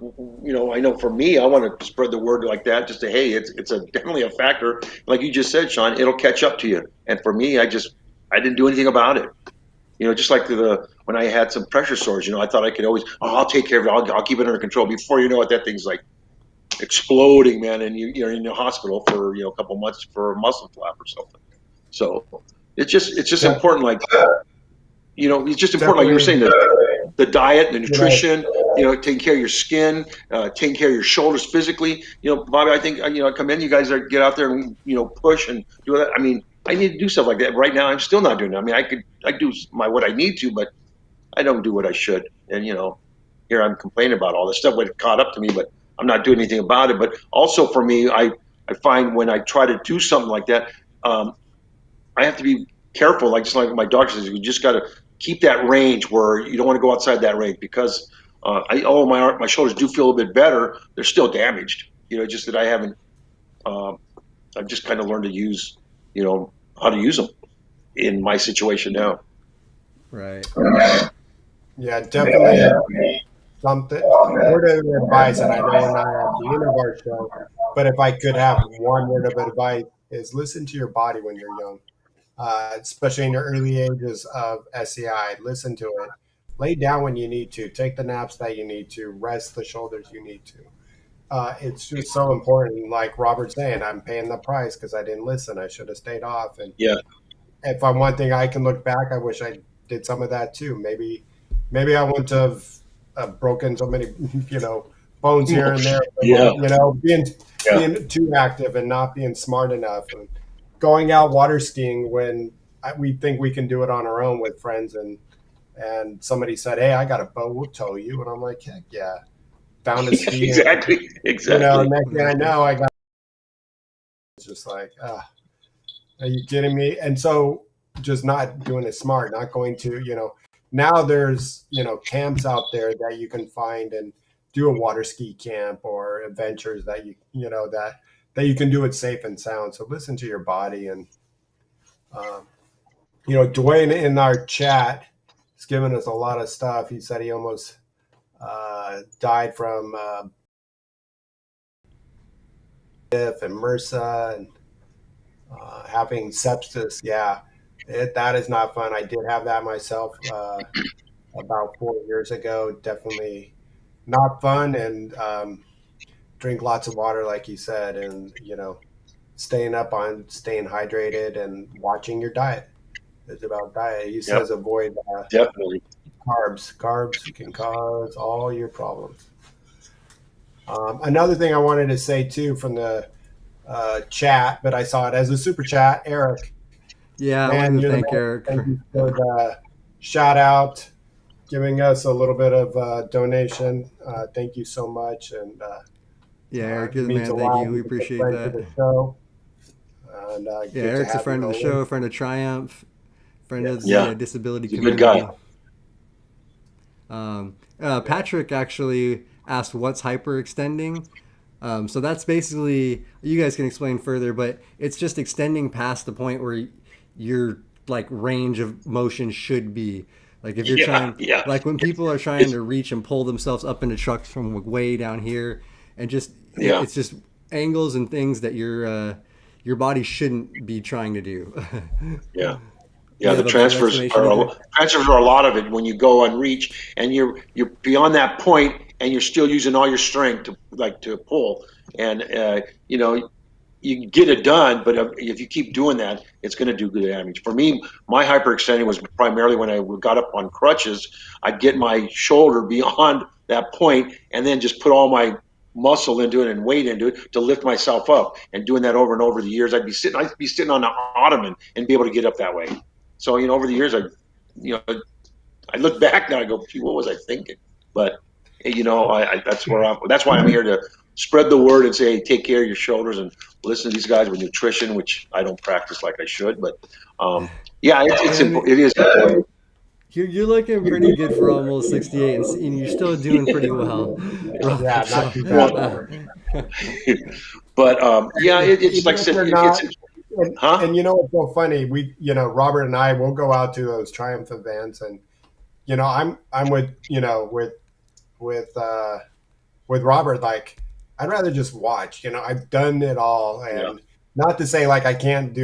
I know for me, I want to spread the word like that. Just say, hey, it's a definitely a factor. Like you just said, Sean, it'll catch up to you. And for me, I didn't do anything about it. Just like the when I had some pressure sores, I thought I could always, oh, I'll take care of it. I'll keep it under control. Before you know it, that thing's like exploding, man, and you're in the hospital for a couple months for a muscle flap or something. So it's just Def- important, like it's just important, like you were Definitely, saying, the diet, the you know, nutrition, taking care of your skin, taking care of your shoulders physically. Bobby, I think I commend you guys that get out there and push and do that. I mean, I need to do stuff like that. Right now, I'm still not doing that. I mean, I do my what I need to, but I don't do what I should. And here I'm complaining about all this stuff when it caught up to me, but I'm not doing anything about it. But also for me, I find when I try to do something like that, um, I have to be careful. Like just like my doctor says, you just got to keep that range where you don't want to go outside that range because my shoulders do feel a bit better. They're still damaged. Just that I haven't. Uh, I've just kind of learned to use how to use them in my situation now. Right. yeah, definitely something word of advice, and I know we're not at the end of our show, but if I could have one word of advice, is listen to your body when you're young, especially in your early ages of SCI. Listen to it. Lay down when you need to. Take the naps that you need to. Rest the shoulders you need to. It's just so important. Like Robert's saying, I'm paying the price because I didn't listen. I should have stayed off. And Yeah, if I'm one thing I can look back, I wish I did some of that too. Maybe I wouldn't have broken so many, you know, bones here and there yeah, from, being yeah, too active and not being smart enough, and going out water skiing when we think we can do it on our own with friends, and somebody said, "Hey, I got a boat, we'll tow you," and I'm like, "Heck yeah!" Found a ski, and exactly, exactly. next thing I Right. know, I got it's just like, are you kidding me? And so just not doing it smart, not going to, now there's, camps out there that you can find and do a water ski camp or adventures that that you can do it safe and sound. So listen to your body. And, um, Dwayne in our chat has given us a lot of stuff. He said he almost died from BIF and MRSA and having sepsis. Yeah, that is not fun. I did have that myself about 4 years ago. Definitely not fun. And drink lots of water, like you said, and staying hydrated and watching your diet. It's about diet. He Yep, says avoid definitely. carbs. Carbs can cause all your problems. Another thing I wanted to say too from the chat, but I saw it as a super chat. Eric, Yeah, I wanted man, to you're the thank man. Eric Thank for. you for the shout out, giving us a little bit of donation. Thank you so much, and Yeah, Eric, it you're the means a man. Thank lot. you. We He's a good appreciate friend to that. the show, and Yeah, good to Eric's a have you friend of the going. show, a friend of Triumph, friend Yes. of the Yeah, disability he's a good guy. community. Patrick actually asked what's hyperextending. So that's basically, you guys can explain further, but it's just extending past the point where your like range of motion should be. Like if you're Yeah, trying, yeah. like when people are trying It's to reach and pull themselves up into trucks from way down here, and just yeah, it's just angles and things that your body shouldn't be trying to do. yeah. Do Yeah, you the have a better transfers explanation are either? a lot of it when you go on reach and you're beyond that point and you're still using all your strength to pull and you get it done, but if you keep doing that, it's going to do good damage. For me, my hyperextending was primarily when I got up on crutches. I'd get my shoulder beyond that point, and then just put all my muscle into it and weight into it to lift myself up. And doing that over and over the years, I'd be sitting on the ottoman and be able to get up that way. So over the years, I look back now, I go, gee, what was I thinking? But that's why I'm here to spread the word and say, hey, take care of your shoulders and listen to these guys with nutrition, which I don't practice like I should. But yeah, Yeah, I mean, it is important. you're looking pretty good for almost 68, and you're still doing pretty well, Yeah, Robert. not So, too bad. Well, but yeah, it's like I Even if said, you're it's not, and huh? you know what's so funny? Robert and I will go out to those Triumph events, and I'm with with uh, with Robert. Like, I'd rather just watch. I've done it all, Yeah, and not to say like I can't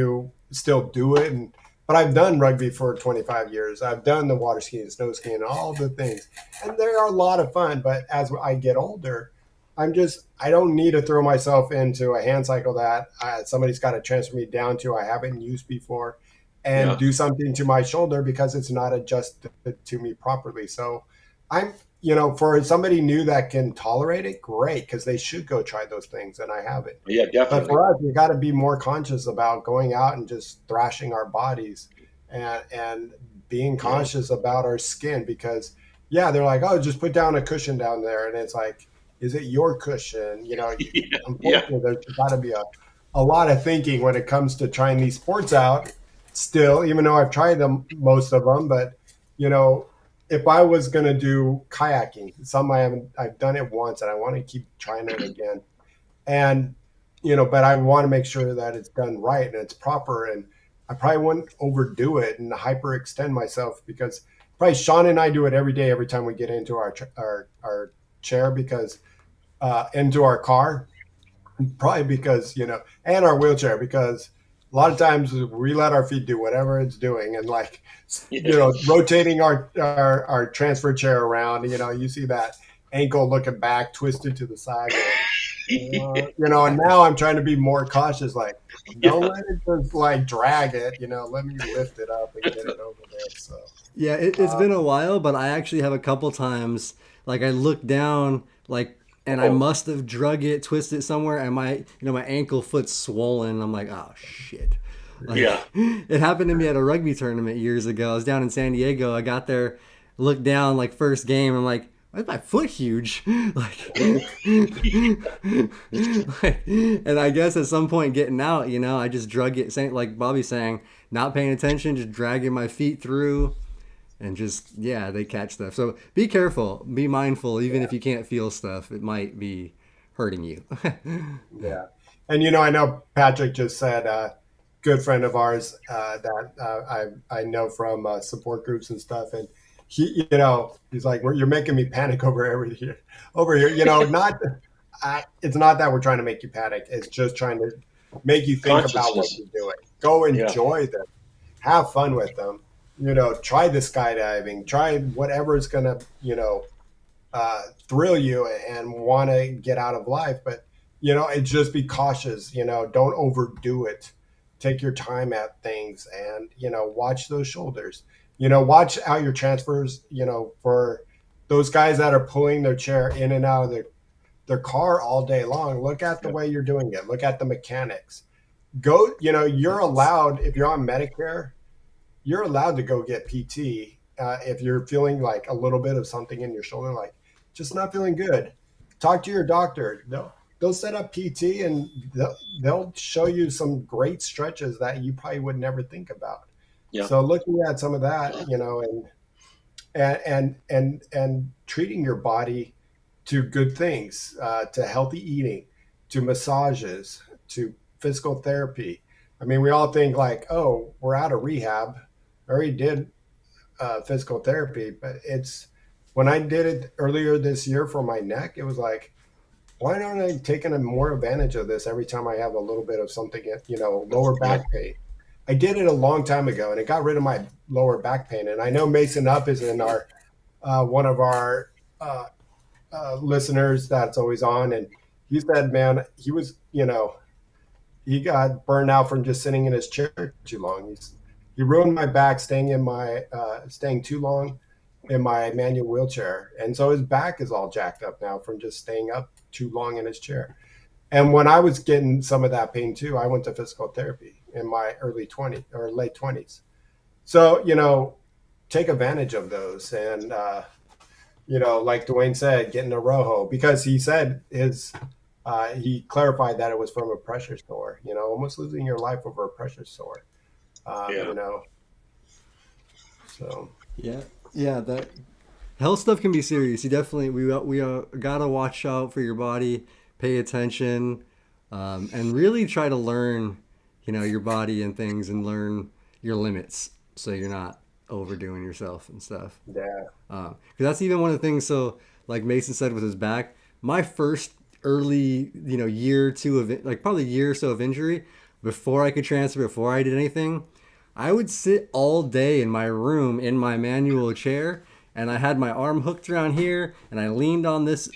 still do it, but I've done rugby for 25 years. I've done the water skiing, snow skiing, all the things, and they are a lot of fun. But as I get older, I don't need to throw myself into a hand cycle that somebody's got to transfer me down to I haven't used before, and yeah, do something to my shoulder because it's not adjusted to me properly. So I'm for somebody new that can tolerate it, great, because they should go try those things, and I haven't. yeah, But definitely. for us, we got to be more conscious about going out and just thrashing our bodies, and being Yeah, conscious about our skin, because yeah, they're like, oh, just put down a cushion down there, and it's like, is it your cushion? yeah, yeah, Unfortunately, there's got to be a lot of thinking when it comes to trying these sports out. Still, even though I've tried them, most of them, but you know, if I was going to do kayaking, I've done it once, and I want to keep trying it again. And but I want to make sure that it's done right and it's proper, and I probably wouldn't overdo it and hyperextend myself, because probably Shawn and I do it every day, every time we get into our chair, because into our car, probably because and our wheelchair, because a lot of times we let our feet do whatever it's doing, and like yeah, rotating our transfer chair around, you see that ankle looking back, twisted to the side, going, and now I'm trying to be more cautious, like, don't yeah. let it just like drag it, let me lift it up and get it over there. So yeah, it's uh, been a while, but I actually have a couple times like I looked down like and I Oh, must have drug it, twisted somewhere, and my ankle foot's swollen. I'm like, oh shit. Like yeah. it happened to me at a rugby tournament years ago. I was down in San Diego. I got there, looked down like first game. I'm like, why is my foot huge? Like, and I guess at some point getting out, I just drug it. Saying like Bobby's saying, not paying attention, just dragging my feet through, and just yeah, they catch stuff. So be careful, be mindful. Even if you can't feel stuff, it might be hurting you. yeah, and I know Patrick just said, good friend of ours, that I know from support groups and stuff, and he's like, you're making me panic over here. Not it's not that we're trying to make you panic. It's just trying to make you think about what Consciousness. you're doing. Go Yeah, enjoy them, have fun with them. Try the skydiving, try whatever is gonna thrill you and want to get out of life. But it just be cautious. Don't overdo it. Take your time at things, and watch those shoulders. Watch how your transfers. For those guys that are pulling their chair in and out of their car all day long, look at the yeah, way you're doing it. Look at the mechanics. Go. You're allowed, if you're on Medicare, you're allowed to go get PT, if you're feeling like a little bit of something in your shoulder, like just not feeling good. Talk to your doctor. They'll set up PT, and they'll show you some great stretches that you probably would never think about. yeah, So looking at some of that, and treating your body to good things, to healthy eating, to massages, to physical therapy. I mean, we all think like, oh, we're out of rehab. I already did physical therapy, but it's when I did it earlier this year for my neck, it was like, why aren't I taking a more advantage of this every time I have a little bit of something, lower yeah, back pain? I did it a long time ago, and it got rid of my lower back pain. And I know Mason Up is in our one of our uh, listeners that's always on, and he said, man, he was, he got burned out from just sitting in his chair too long. He ruined my back staying too long in my manual wheelchair, and so his back is all jacked up now from just staying up too long in his chair. And when I was getting some of that pain too, I went to physical therapy in my early 20s or late 20s. So, take advantage of those. And, like Dwayne said, getting a Rojo, because he said he clarified that it was from a pressure sore, almost losing your life over a pressure sore, Yeah. So. Yeah, yeah, that health stuff can be serious. You definitely we gotta watch out for your body, pay attention, and really try to learn, your body and things, and learn your limits, so you're not overdoing yourself and stuff. Yeah. Because that's even one of the things. So, like Mason said with his back, my first early, year or two of it, like probably a year or so of injury, before I could transfer, before I did anything, I would sit all day in my room in my manual chair, and I had my arm hooked around here, and I leaned on this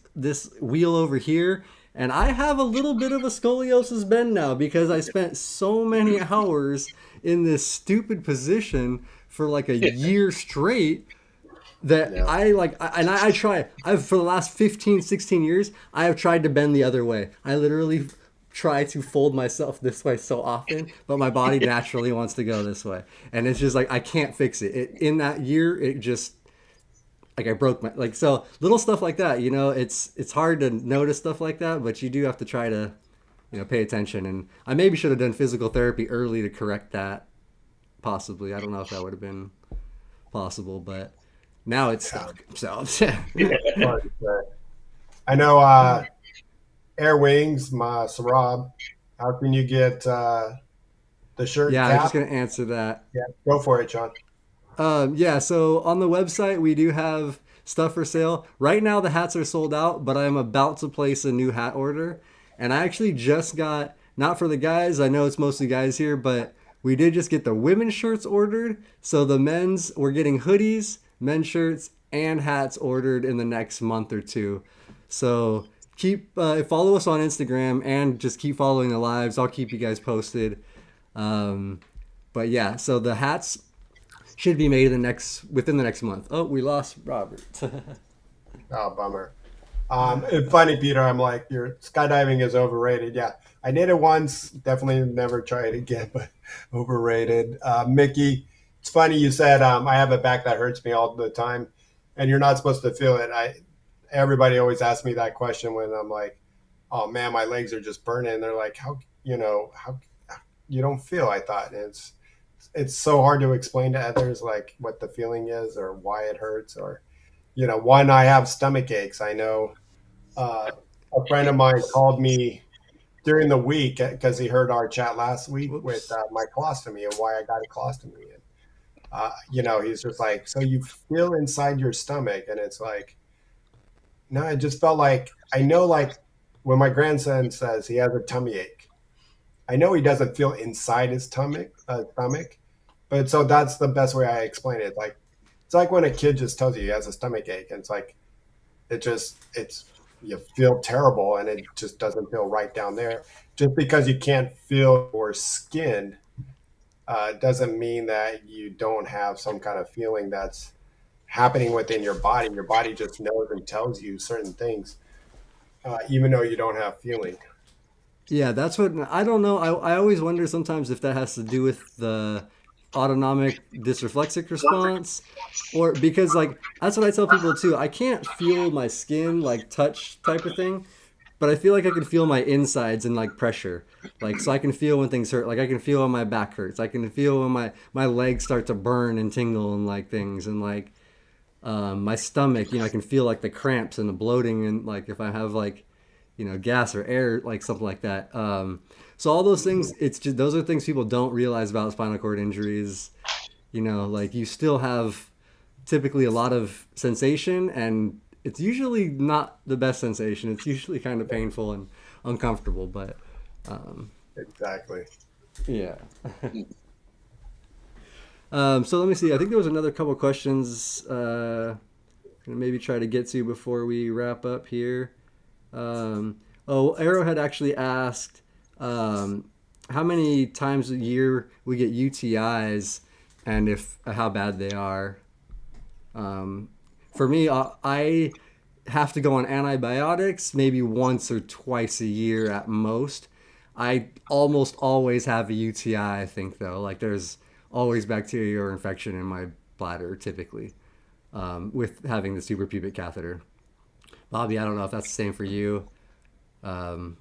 wheel over here, and I have a little bit of a scoliosis bend now because I spent so many hours in this stupid position for like a year straight that Yeah. I try. I've for the last 15, 16 years, I have tried to bend the other way. I literally try to fold myself this way so often, but my body naturally wants to go this way, and it's just like I can't fix it. In that year, it just like I broke my like so little stuff like that. It's hard to notice stuff like that, but you do have to try to pay attention. And I maybe should have done physical therapy early to correct that. Possibly, I don't know if that would have been possible, but now it's stuck. So Hard to say. I know Air Wings, my Sarab. How can you get the shirt and yeah, I was just cap? gonna answer that. Yeah, go for it, Sean. Yeah, so on the website we do have stuff for sale. Right now the hats are sold out, but I'm about to place a new hat order. And I actually just got, not for the guys, I know it's mostly guys here, but we did just get the women's shirts ordered. So the men's, we're getting hoodies, men's shirts, and hats ordered in the next month or two. So keep follow us on Instagram and just keep following the lives. I'll keep you guys posted. Um, but yeah, so the hats should be made within the next month. Oh, we lost Robert. Oh, bummer. It's funny, Peter. I'm like, your skydiving is overrated. Yeah, I did it once. Definitely never try it again, but overrated. Mickey, it's funny you said I have a back that hurts me all the time, and you're not supposed to feel it. Everybody always asks me that question when I'm like, oh man, my legs are just burning. And they're like, how you don't feel? I thought and it's so hard to explain to others like what the feeling is or why it hurts or when I have stomach aches. I know uh, a friend of mine called me during the week because he heard our chat last week with Whoops. my colostomy and why I got a colostomy. And, he's just like, so you feel inside your stomach. And it's like, no, it just felt like, I know, like when my grandson says he has a tummy ache, I know he doesn't feel inside his stomach, but so that's the best way I explain it. Like, it's like when a kid just tells you he has a stomach ache and it's like, it's you feel terrible and it just doesn't feel right down there. Just because you can't feel your skin doesn't mean that you don't have some kind of feeling that's happening within your body. Your body just knows and tells you certain things, even though you don't have feeling. Yeah, that's what I don't know. I always wonder sometimes if that has to do with the autonomic dysreflexic response, or because like that's what I tell people too. I can't feel my skin like touch type of thing, but I feel like I can feel my insides and like pressure. Like so I can feel when things hurt. Like I can feel when my back hurts. I can feel when my legs start to burn and tingle and like things and like my stomach. I can feel like the cramps and the bloating and like if I have like gas or air, like something like that. So all those things, it's just those are things people don't realize about spinal cord injuries. Like you still have typically a lot of sensation, and it's usually not the best sensation. It's usually kind of painful and uncomfortable, but Exactly. yeah. So let me see. I think there was another couple questions. Gonna maybe try to get to before we wrap up here. Arrowhead actually asked, how many times a year we get UTIs, and if how bad they are. Um, for me, I have to go on antibiotics maybe once or twice a year at most. I almost always have a UTI, I think, though. Like, there's always bacteria or infection in my bladder, typically, with having the suprapubic catheter. Bobby, I don't know if that's the same for you, um,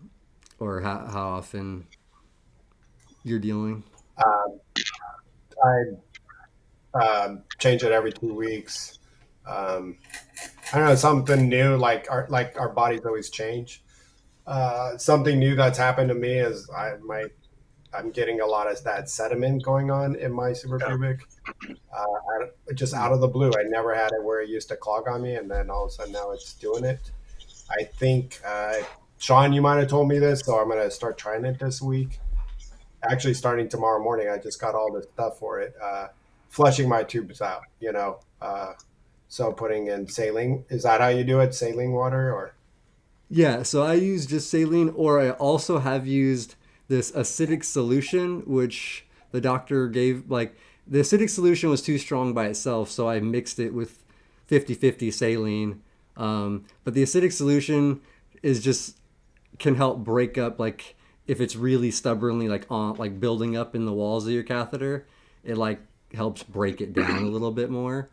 or how often you're dealing. Um, I change it every 2 weeks. Um, I don't know, something new. Like our bodies always change. Something new that's happened to me is I'm getting a lot of that sediment going on in my suprapubic. Just out of the blue. I never had it where it used to clog on me, and then all of a sudden now it's doing it. I think Shawn, you might have told me this, so I'm gonna start trying it this week. Actually, starting tomorrow morning, I just got all the stuff for it. Flushing my tubes out, so putting in saline. Is that how you do it? Saline water, or Yeah, so I use just saline, or I also have used this acidic solution, which the doctor gave. Like, the acidic solution was too strong by itself, so I mixed it with 50-50 saline. But the acidic solution is just can help break up, like, if it's really stubbornly like on like building up in the walls of your catheter, it like helps break it down a little bit more.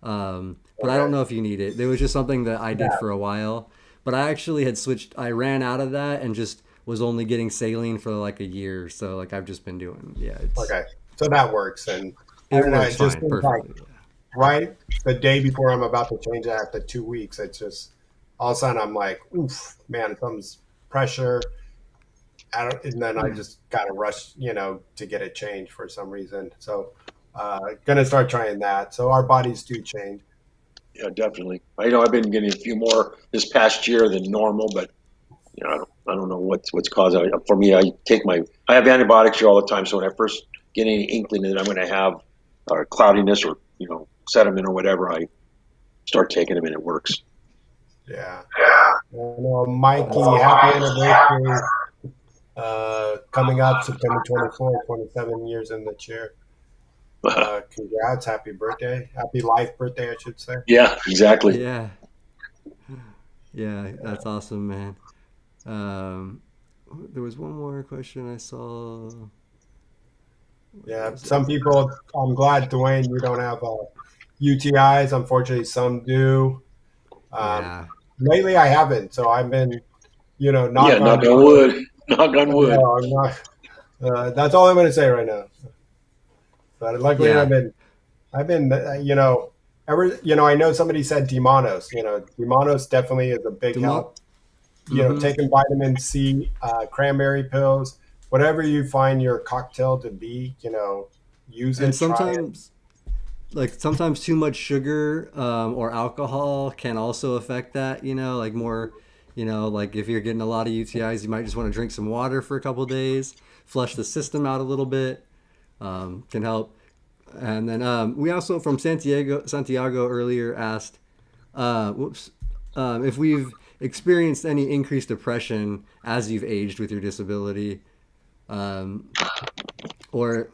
But I don't okay, know if you need it. There was just something that I did yeah, for a while. But I actually had switched. I ran out of that and just was only getting saline for like a year. So like I've just been doing. Yeah, okay, so that works. And I it don't know, works it just fine seems like perfectly. Yeah. right the day before I'm about to change it after 2 weeks, it's just all of a sudden I'm like, oof, man, something's pressure. And then I Yeah. just got to rush, to get it changed for some reason. So, gonna start trying that. So our bodies do change. Yeah, definitely. I know I've been getting a few more this past year than normal, but I don't know what's causing it. For me, I have antibiotics here all the time. So when I first get any inkling that I'm going to have cloudiness or sediment or whatever, I start taking them and it works. Yeah. Mikey, happy anniversary. Coming up September 24th, 27 years in the chair. Congrats. Happy birthday. Happy life birthday, I should say. Yeah, exactly. Yeah. Yeah. That's awesome, man. Um, there was one more question I saw. Where Yeah. was it? Some people, I'm glad, Dwayne, you don't have UTIs. Unfortunately, some do. Um, Yeah. Lately, I haven't. So I've been, Yeah, knock on knock on wood. wood. Knock on wood. No, I'm not. That's all I'm going to say right now. But luckily, Yeah. I've been, I know somebody said Demanos. Demanos definitely is a big Demo. help. Mm-hmm. Taking vitamin C, cranberry pills, whatever you find your cocktail to be, use And it, try it. sometimes too much sugar or alcohol can also affect that. Like more. Like if you're getting a lot of UTIs, you might just want to drink some water for a couple of days, flush the system out a little bit. Can help. And then we also from Santiago earlier asked, whoops, if we've experienced any increased depression as you've aged with your disability, um, or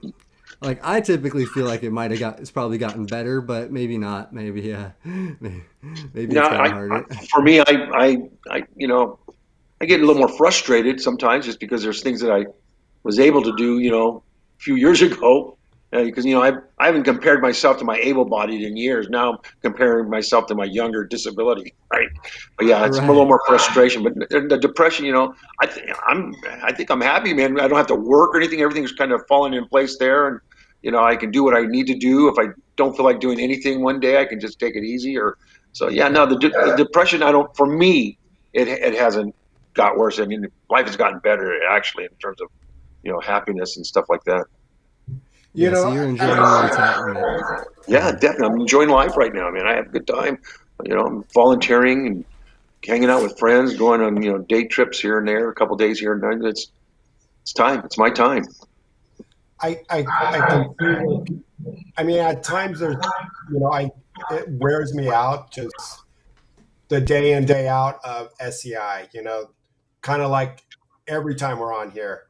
like I typically feel like it's probably gotten better, but maybe not. Maybe maybe No, it's gotten harder. for me, I get a little more frustrated sometimes just because there's things that I was able to do, a few years ago. Because I haven't compared myself to my able-bodied in years. Now I'm comparing myself to my younger disability, right? But yeah, it's a little Right. more frustration. But the depression, I think I'm happy, man. I don't have to work or anything. Everything's kind of falling in place there, and I can do what I need to do. If I don't feel like doing anything one day, I can just take it easy. Or so yeah. No, the depression, I don't. For me, it hasn't got worse. I mean, life has gotten better actually in terms of happiness and stuff like that. You Yeah. So know, you're enjoying your retirement. Yeah, definitely. I'm enjoying life right now, man. I have a good time. I'm volunteering and hanging out with friends, going on day trips here and there, a couple days here and there. It's time. It's my time. I can see where, I mean, at times it wears me out just the day in, day out of SCI, kind of like every time we're on here.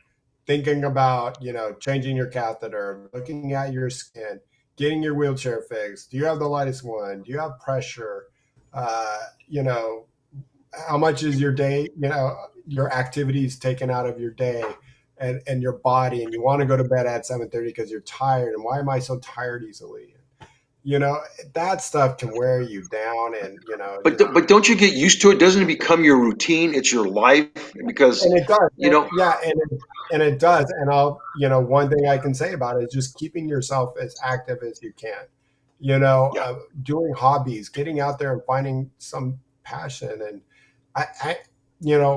thinking about, changing your catheter, looking at your skin, getting your wheelchair fixed. Do you have the lightest one? Do you have pressure? Uh, you know, how much is your day, your activities taken out of your day and your body, and you want to go to bed at 7:30 because you're tired. And why am I so tired easily? You know, that stuff can wear you down and, just, But don't you get used to it? Doesn't it become your routine? It's your life because and it does. you know. Yeah. And it does. And one thing I can say about it is just keeping yourself as active as you can, Yeah, doing hobbies, getting out there and finding some passion. And I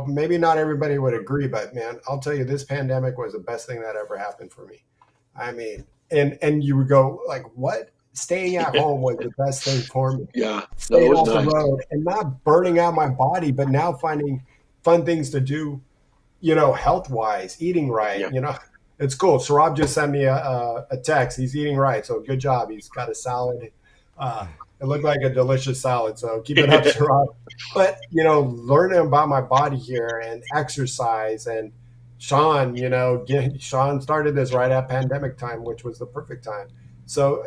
maybe not everybody would agree, but man, I'll tell you, this pandemic was the best thing that ever happened for me. I mean, and you would go like, what? Staying at home was the best thing for me. yeah. No, it Staying was off the nice. road and not burning out my body, but now finding fun things to do, health wise, eating right. Yeah, It's cool. Sarab just sent me a text. He's eating right, so good job. He's got a salad. It looked like a delicious salad, so keep it up, Sarab. But learning about my body here and exercise and Shawn, Shawn started this right at pandemic time, which was the perfect time. So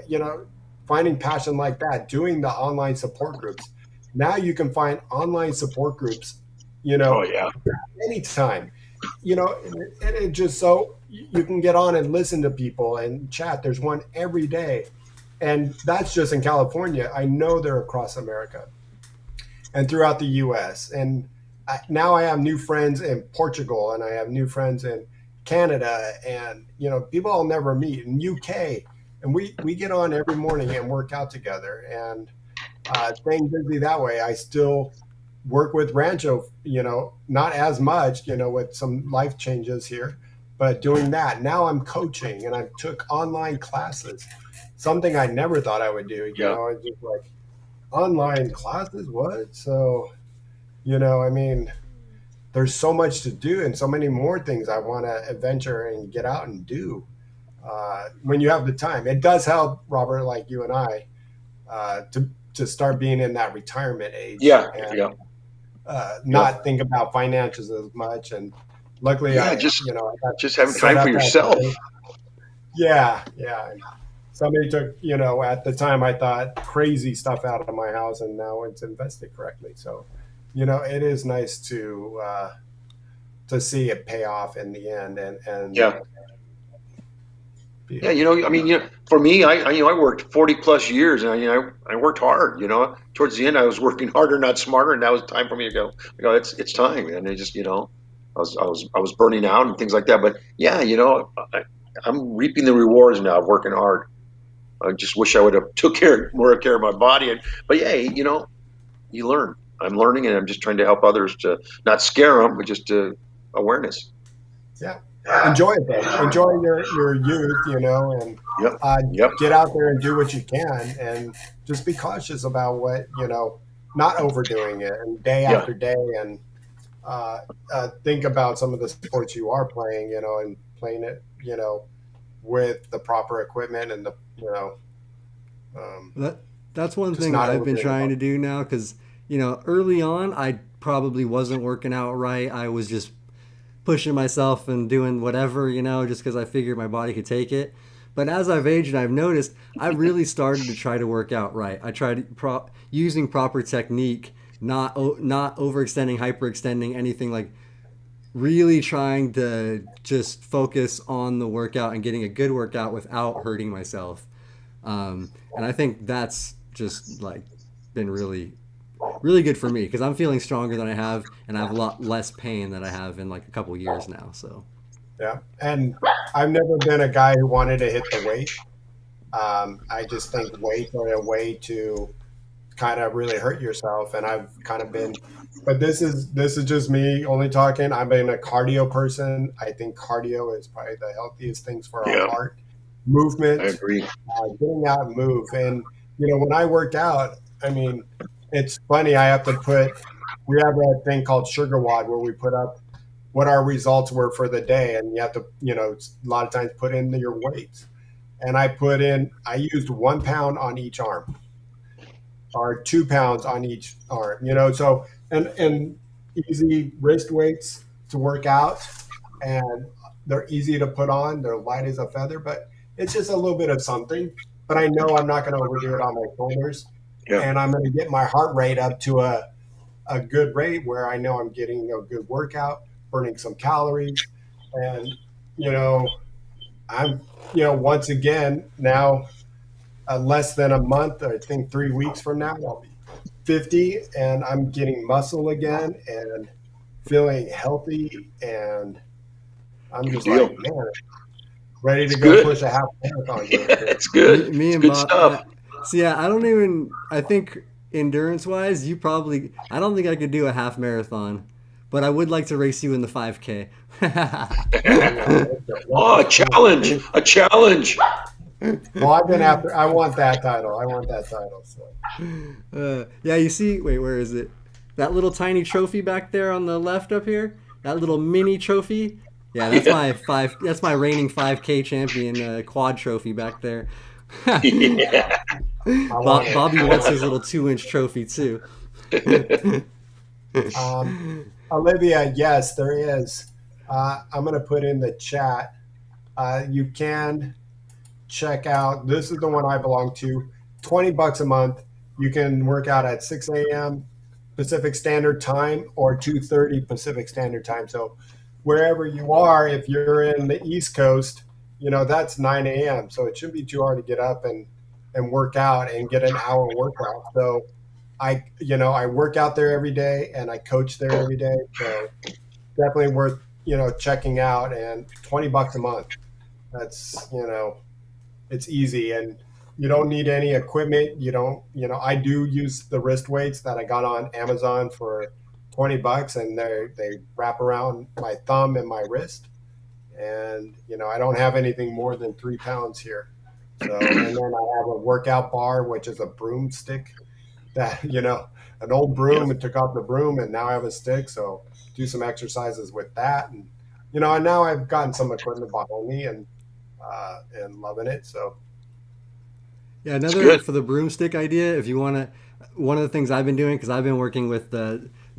finding passion like that, doing the online support groups. Now you can find online support groups, you oh know, yeah, anytime, and it just so you can get on and listen to people and chat. There's one every day. And that's just in California. I know they're across America and throughout the US. And now I have new friends in Portugal and I have new friends in Canada and, people I'll never meet in UK. And we get on every morning and work out together and staying busy that way. I still work with Rancho, not as much, with some life changes here, but doing that. Now I'm coaching and I took online classes, something I never thought I would do. yeah, It's just like online classes, what? So, I mean, there's so much to do and so many more things I want to adventure and get out and do when you have the time. It does help, Robert, like you and I, to start being in that retirement age yeah, and yeah, yeah, not think about finances as much. And luckily, yeah. I got Just having set time for up at the yourself. same. Yeah, yeah. And somebody took, at the time I thought crazy stuff out of my house, and now it's invested correctly. So, it is nice to see it pay off in the end, and Yeah, yeah. be, I mean, for me, I worked 40 plus years, and I worked hard. Towards the end, I was working harder, not smarter, and now it's time for me to go. It's time, and I was burning out and things like that. But yeah, I'm reaping the rewards now of working hard. I just wish I would have took more care of my body. But yeah, you learn. I'm learning, and I'm just trying to help others to not scare them, but just to awareness. yeah. Enjoy it though. Enjoy your youth, and Yep, uh, yep, get out there and do what you can, and just be cautious about what not overdoing it, and day yeah, after day, and think about some of the sports you are playing, and playing it, with the proper equipment and um, That that's one just thing not I've been overdoing trying it. to do now because early on I probably wasn't working out right. I was just pushing myself and doing whatever, just because I figured my body could take it. But as I've aged, I've noticed I really started to try to work out right. I tried using proper technique, not overextending, hyperextending, anything like really trying to just focus on the workout and getting a good workout without hurting myself. And I think that's just like been really good for me because I'm feeling stronger than I have, and I have a lot less pain than I have in like a couple years now. So Yeah, and I've never been a guy who wanted to hit the weight. I just think weights are a way to kind of really hurt yourself, and I've kind of been. But this is just me only talking. I've been a cardio person. I think cardio is probably the healthiest things for our yeah. heart. I Movement, agree. getting out and move. And when I work out, I mean, it's funny. We have a thing called Sugar Wad where we put up what our results were for the day, and you have to, a lot of times put in your weights. And I used 1 pound on each arm or 2 pounds on each arm, so and easy wrist weights to work out and they're easy to put on. They're light as a feather, but it's just a little bit of something. But I know I'm not going to overdo it on my shoulders, Yeah. and I'm going to get my heart rate up to a good rate where I know I'm getting a good workout, burning some calories, and you know, I'm once again now less than a month, I think 3 weeks from now, I'll be 50, and I'm getting muscle again and feeling healthy, and I'm Good just deal. like, man, ready to It's go good. push a half marathon here. It's good. Me It's and good Bob. stuff. See, yeah, I don't even. I think endurance wise, you probably. I don't think I could do a half marathon, but I would like to race you in the 5K. Oh yeah, Oh, a challenge. A challenge. well, I've been after. I want that title. I want that title. So Yeah, you see. Wait, where is it? That little tiny trophy back there on the left up here. That little mini trophy. Yeah, that's Yeah. my five. That's my reigning 5K champion quad trophy back there. Yeah. I want it. Bobby I wants want his little 2-inch trophy too. it. Olivia, yes, there is. I'm going to put in the chat. You can check out. This is the one I belong to. $20 a month. You can work out at 6 a.m. Pacific Standard Time or 2:30 Pacific Standard Time. So wherever you are, if you're in the East Coast, that's 9 a.m. So it shouldn't be too hard to get up and work out and get an hour workout. So I work out there every day and I coach there every day. So definitely worth, checking out, and $20 a month. That's, it's easy, and you don't need any equipment. You don't, I do use the wrist weights that I got on Amazon for $20, and they wrap around my thumb and my wrist. And, I don't have anything more than 3 pounds here. So, and then I have a workout bar, which is a broomstick that, an old Yeah. broom, and took off the broom, and now I have a stick. So do some exercises with that. And, and now I've gotten some equipment behind me, and loving it. So Yeah, It's another good. for the broomstick idea. If you want to, one of the things I've been doing because I've been working with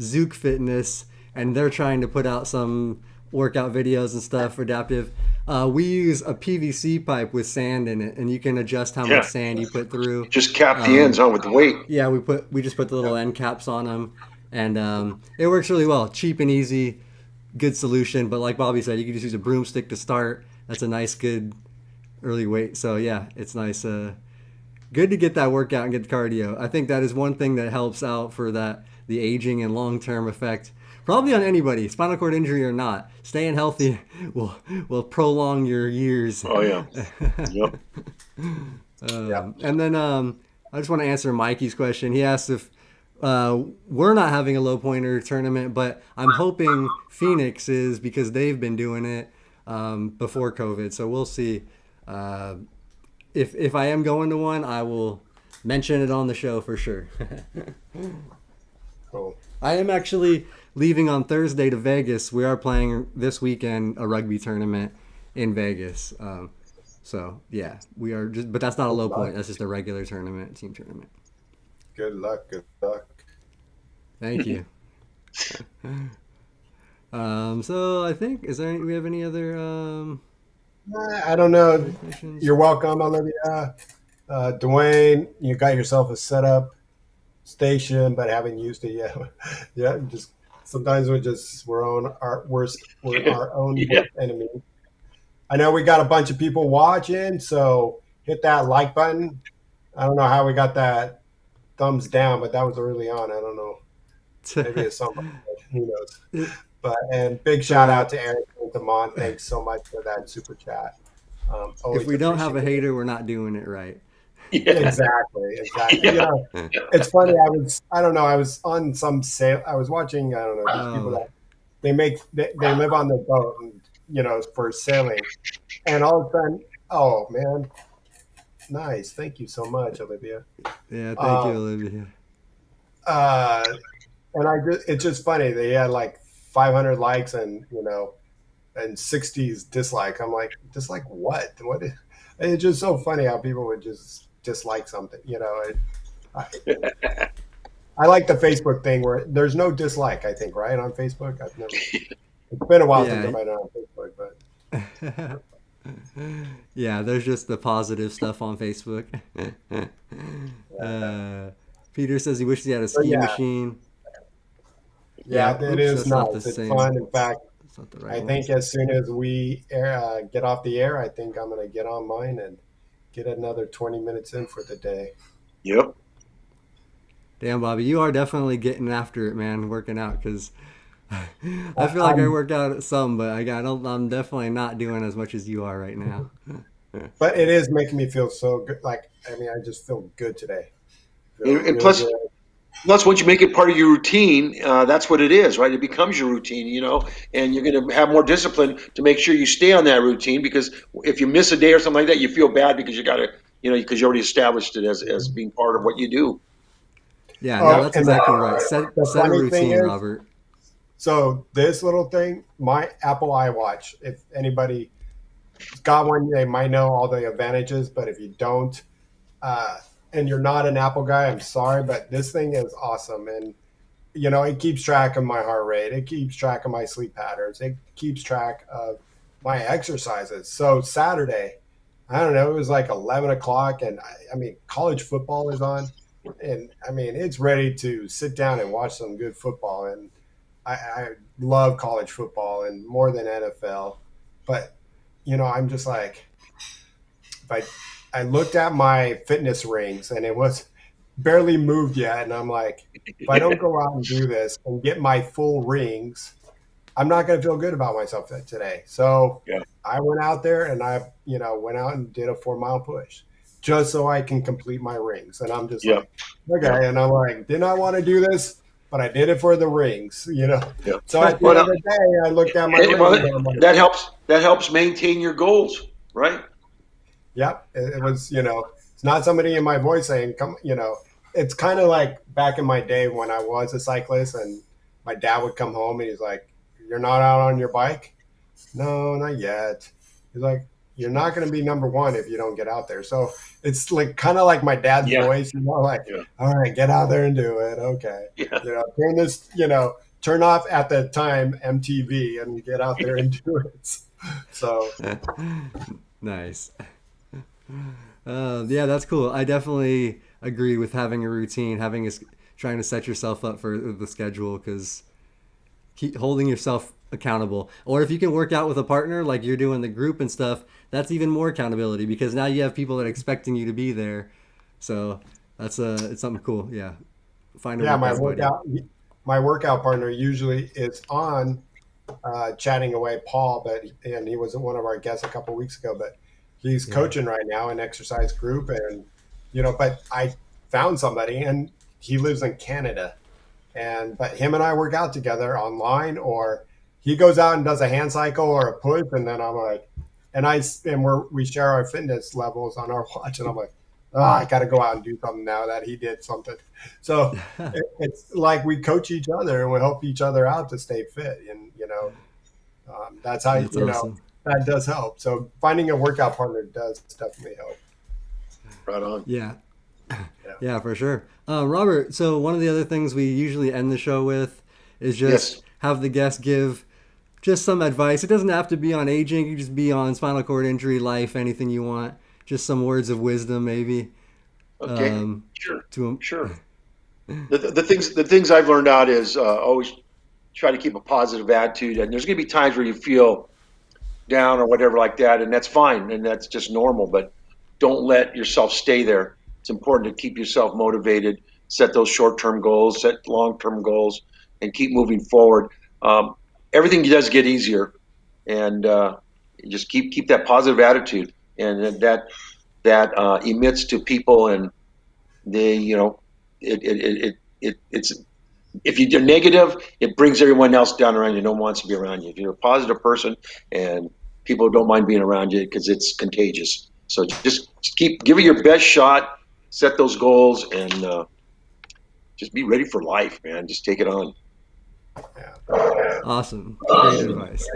Zook Fitness, and they're trying to put out some workout videos and stuff for adaptive. We use a PVC pipe with sand in it, and you can adjust how much Yeah. sand you put through. Just cap the ends Um, on with the weight. yeah, we just put the little end caps on them, and it works really well. Cheap and easy, good solution. But like Bobby said, you can just use a broomstick to start. That's a nice, good early weight. So yeah, it's nice. Good to get that workout and get the cardio. I think that is one thing that helps out for the aging and long term effect. Probably on anybody, spinal cord injury or not. Staying healthy will prolong your years. Oh yeah. Yep. yeah, And then I just want to answer Mikey's question. He asked if we're not having a low pointer tournament, but I'm hoping Phoenix is because they've been doing it before COVID. So we'll see. If I am going to one, I will mention it on the show for sure. cool. I am actually leaving on Thursday to Vegas. We are playing this weekend a rugby tournament in Vegas. So yeah, we are just, but that's not a low point. That's just a regular tournament, team tournament. Good luck. Good luck. Thank you. So I think do we have any other I don't know. questions? You're welcome, Olivia. Dwayne, you got yourself a setup station, but haven't used it yet. Yeah, just sometimes we're our own Yeah. worst enemy. I know we got a bunch of people watching, so hit that like button. I don't know how we got that thumbs down, but that was early on. I don't know. Maybe it's somebody. Who knows? And big shout out to Eric and Damon. Thanks so much for that super chat. If we don't have a appreciate it. hater, we're not doing it right. Yeah. Exactly. Yeah. It's funny. I don't know. I was on some sail. I was watching. I don't know these people that they live on their boat, and for sailing, and all of a sudden, oh man, nice. Thank you so much, Olivia. Yeah, thank you, Um, Olivia. and it's just funny. They had like 500 likes and 60s dislike. I'm like, dislike what? What? It's just so funny how people would just dislike something. I like the Facebook thing where there's no dislike. I think right on Facebook. It's been a while since Yeah. I've been on Facebook, but Yeah, there's just the positive stuff on Facebook. uh, Peter says he wishes he had a But ski yeah, machine. yeah, Yeah, it oops, is that's not the nice. It's same. fun. In fact, That's not the right I one. think as soon as we get off the air, I think I'm going to get on mine and get another 20 minutes in for the day. Yep. Damn, Bobby, you are definitely getting after it, man, working out. Because I feel like I I'm, work out some, but I don't. I'm definitely not doing as much as you are right now. but it is making me feel so good. Like, I mean, I just feel good today. Feel And really plus, good. once you make it part of your routine, that's what it is, right? It becomes your routine, and you're going to have more discipline to make sure you stay on that routine. Because if you miss a day or something like that, you feel bad because you got to, because you already established it as being part of what you do. Yeah, no, Oh, that's and exactly right. the Set a funny thing routine, is, Robert. so this little thing, my Apple iWatch, if anybody's got one, they might know all the advantages, but if you don't, uh, and you're not an Apple guy, I'm sorry, but this thing is awesome. And, it keeps track of my heart rate. It keeps track of my sleep patterns. It keeps track of my exercises. So Saturday, I don't know, it was like 11 o'clock, and I mean, college football is on. And I mean, it's ready to sit down and watch some good football. And I love college football and more than NFL. But, I'm just like, if I looked at my fitness rings and it was barely moved yet. And I'm like, if I don't go out and do this and get my full rings, I'm not going to feel good about myself today. So Yeah. I went out there and went out and did a 4 mile push just so I can complete my rings. And I'm just Yeah. like, Yeah. okay. And I'm like, didn't I want to do this? But I did it for the rings. Yeah. So at the Well, end of the day, I looked at my well, rings and I'm like, that helps maintain your goals, right? yep, it was, it's not somebody in my voice saying, come. It's kind of like back in my day when I was a cyclist and my dad would come home and he's like, you're not out on your bike? No, not yet. He's like, you're not going to be number one if you don't get out there. So it's like kind of like my dad's Yeah. voice, like, Yeah. all right, get out there and do it. Okay. Yeah. Turn off at the time MTV and get out there and do it. So, Nice. Yeah, that's cool. I definitely agree with having a routine, trying to set yourself up for the schedule because keep holding yourself accountable. Or if you can work out with a partner like you're doing the group and stuff, that's even more accountability because now you have people that are expecting you to be there. So it's something cool. Yeah, find a yeah, workout buddy. my workout partner usually is on chatting away, Paul, and he was one of our guests a couple weeks ago, but he's Yeah, coaching right now an exercise group, and but I found somebody, and he lives in Canada, but him and I work out together online, or he goes out and does a hand cycle or a push, and then I'm like, we share our fitness levels on our watch, and I'm like, oh, I got to go out and do something now that he did something. So it's like we coach each other and we help each other out to stay fit, and that's how that's awesome. that does help. So finding a workout partner does definitely help. Right on. Yeah, Yeah. yeah, for sure. Robert, so one of the other things we usually end the show with is just Yes. have the guest give just some advice. It doesn't have to be on aging. It can just be on spinal cord injury, life, anything you want. Just some words of wisdom, maybe. Okay. Um, Sure. to Sure. The things I've learned out is always try to keep a positive attitude. And there's going to be times where you feel down or whatever like that, and that's fine, and that's just normal. But don't let yourself stay there. It's important to keep yourself motivated, set those short-term goals, set long-term goals, and keep moving forward. Um, Everything does get easier, and just keep that positive attitude, and that emits to people, and they, it's if you're negative, it brings everyone else down around you. No one wants to be around you. If you're a positive person, and people don't mind being around you because it's contagious. So just give it your best shot, set those goals, and just be ready for life, man. Just take it on. Yeah. Awesome. Great advice.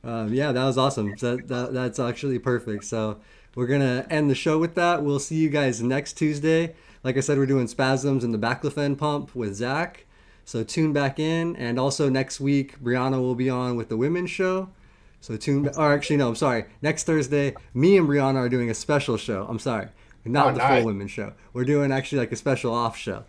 Yeah, that was awesome. That's actually perfect. So we're going to end the show with that. We'll see you guys next Tuesday. Like I said, we're doing spasms and the baclofen pump with Zach. So tune back in, and also next week Brianna will be on with the women's show. So or actually no, I'm sorry. Next Thursday, me and Brianna are doing a special show. I'm sorry, not the nice. full women's show. We're doing actually like a special off show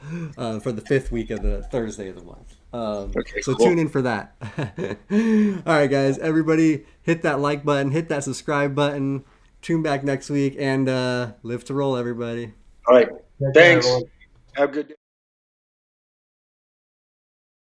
for the 5th week of the Thursday of the month. Okay, So cool. tune in for that. All right, guys, everybody, hit that like button, hit that subscribe button. Tune back next week, and live to roll, everybody. All right. Take care, Thanks. everyone. Have a good day.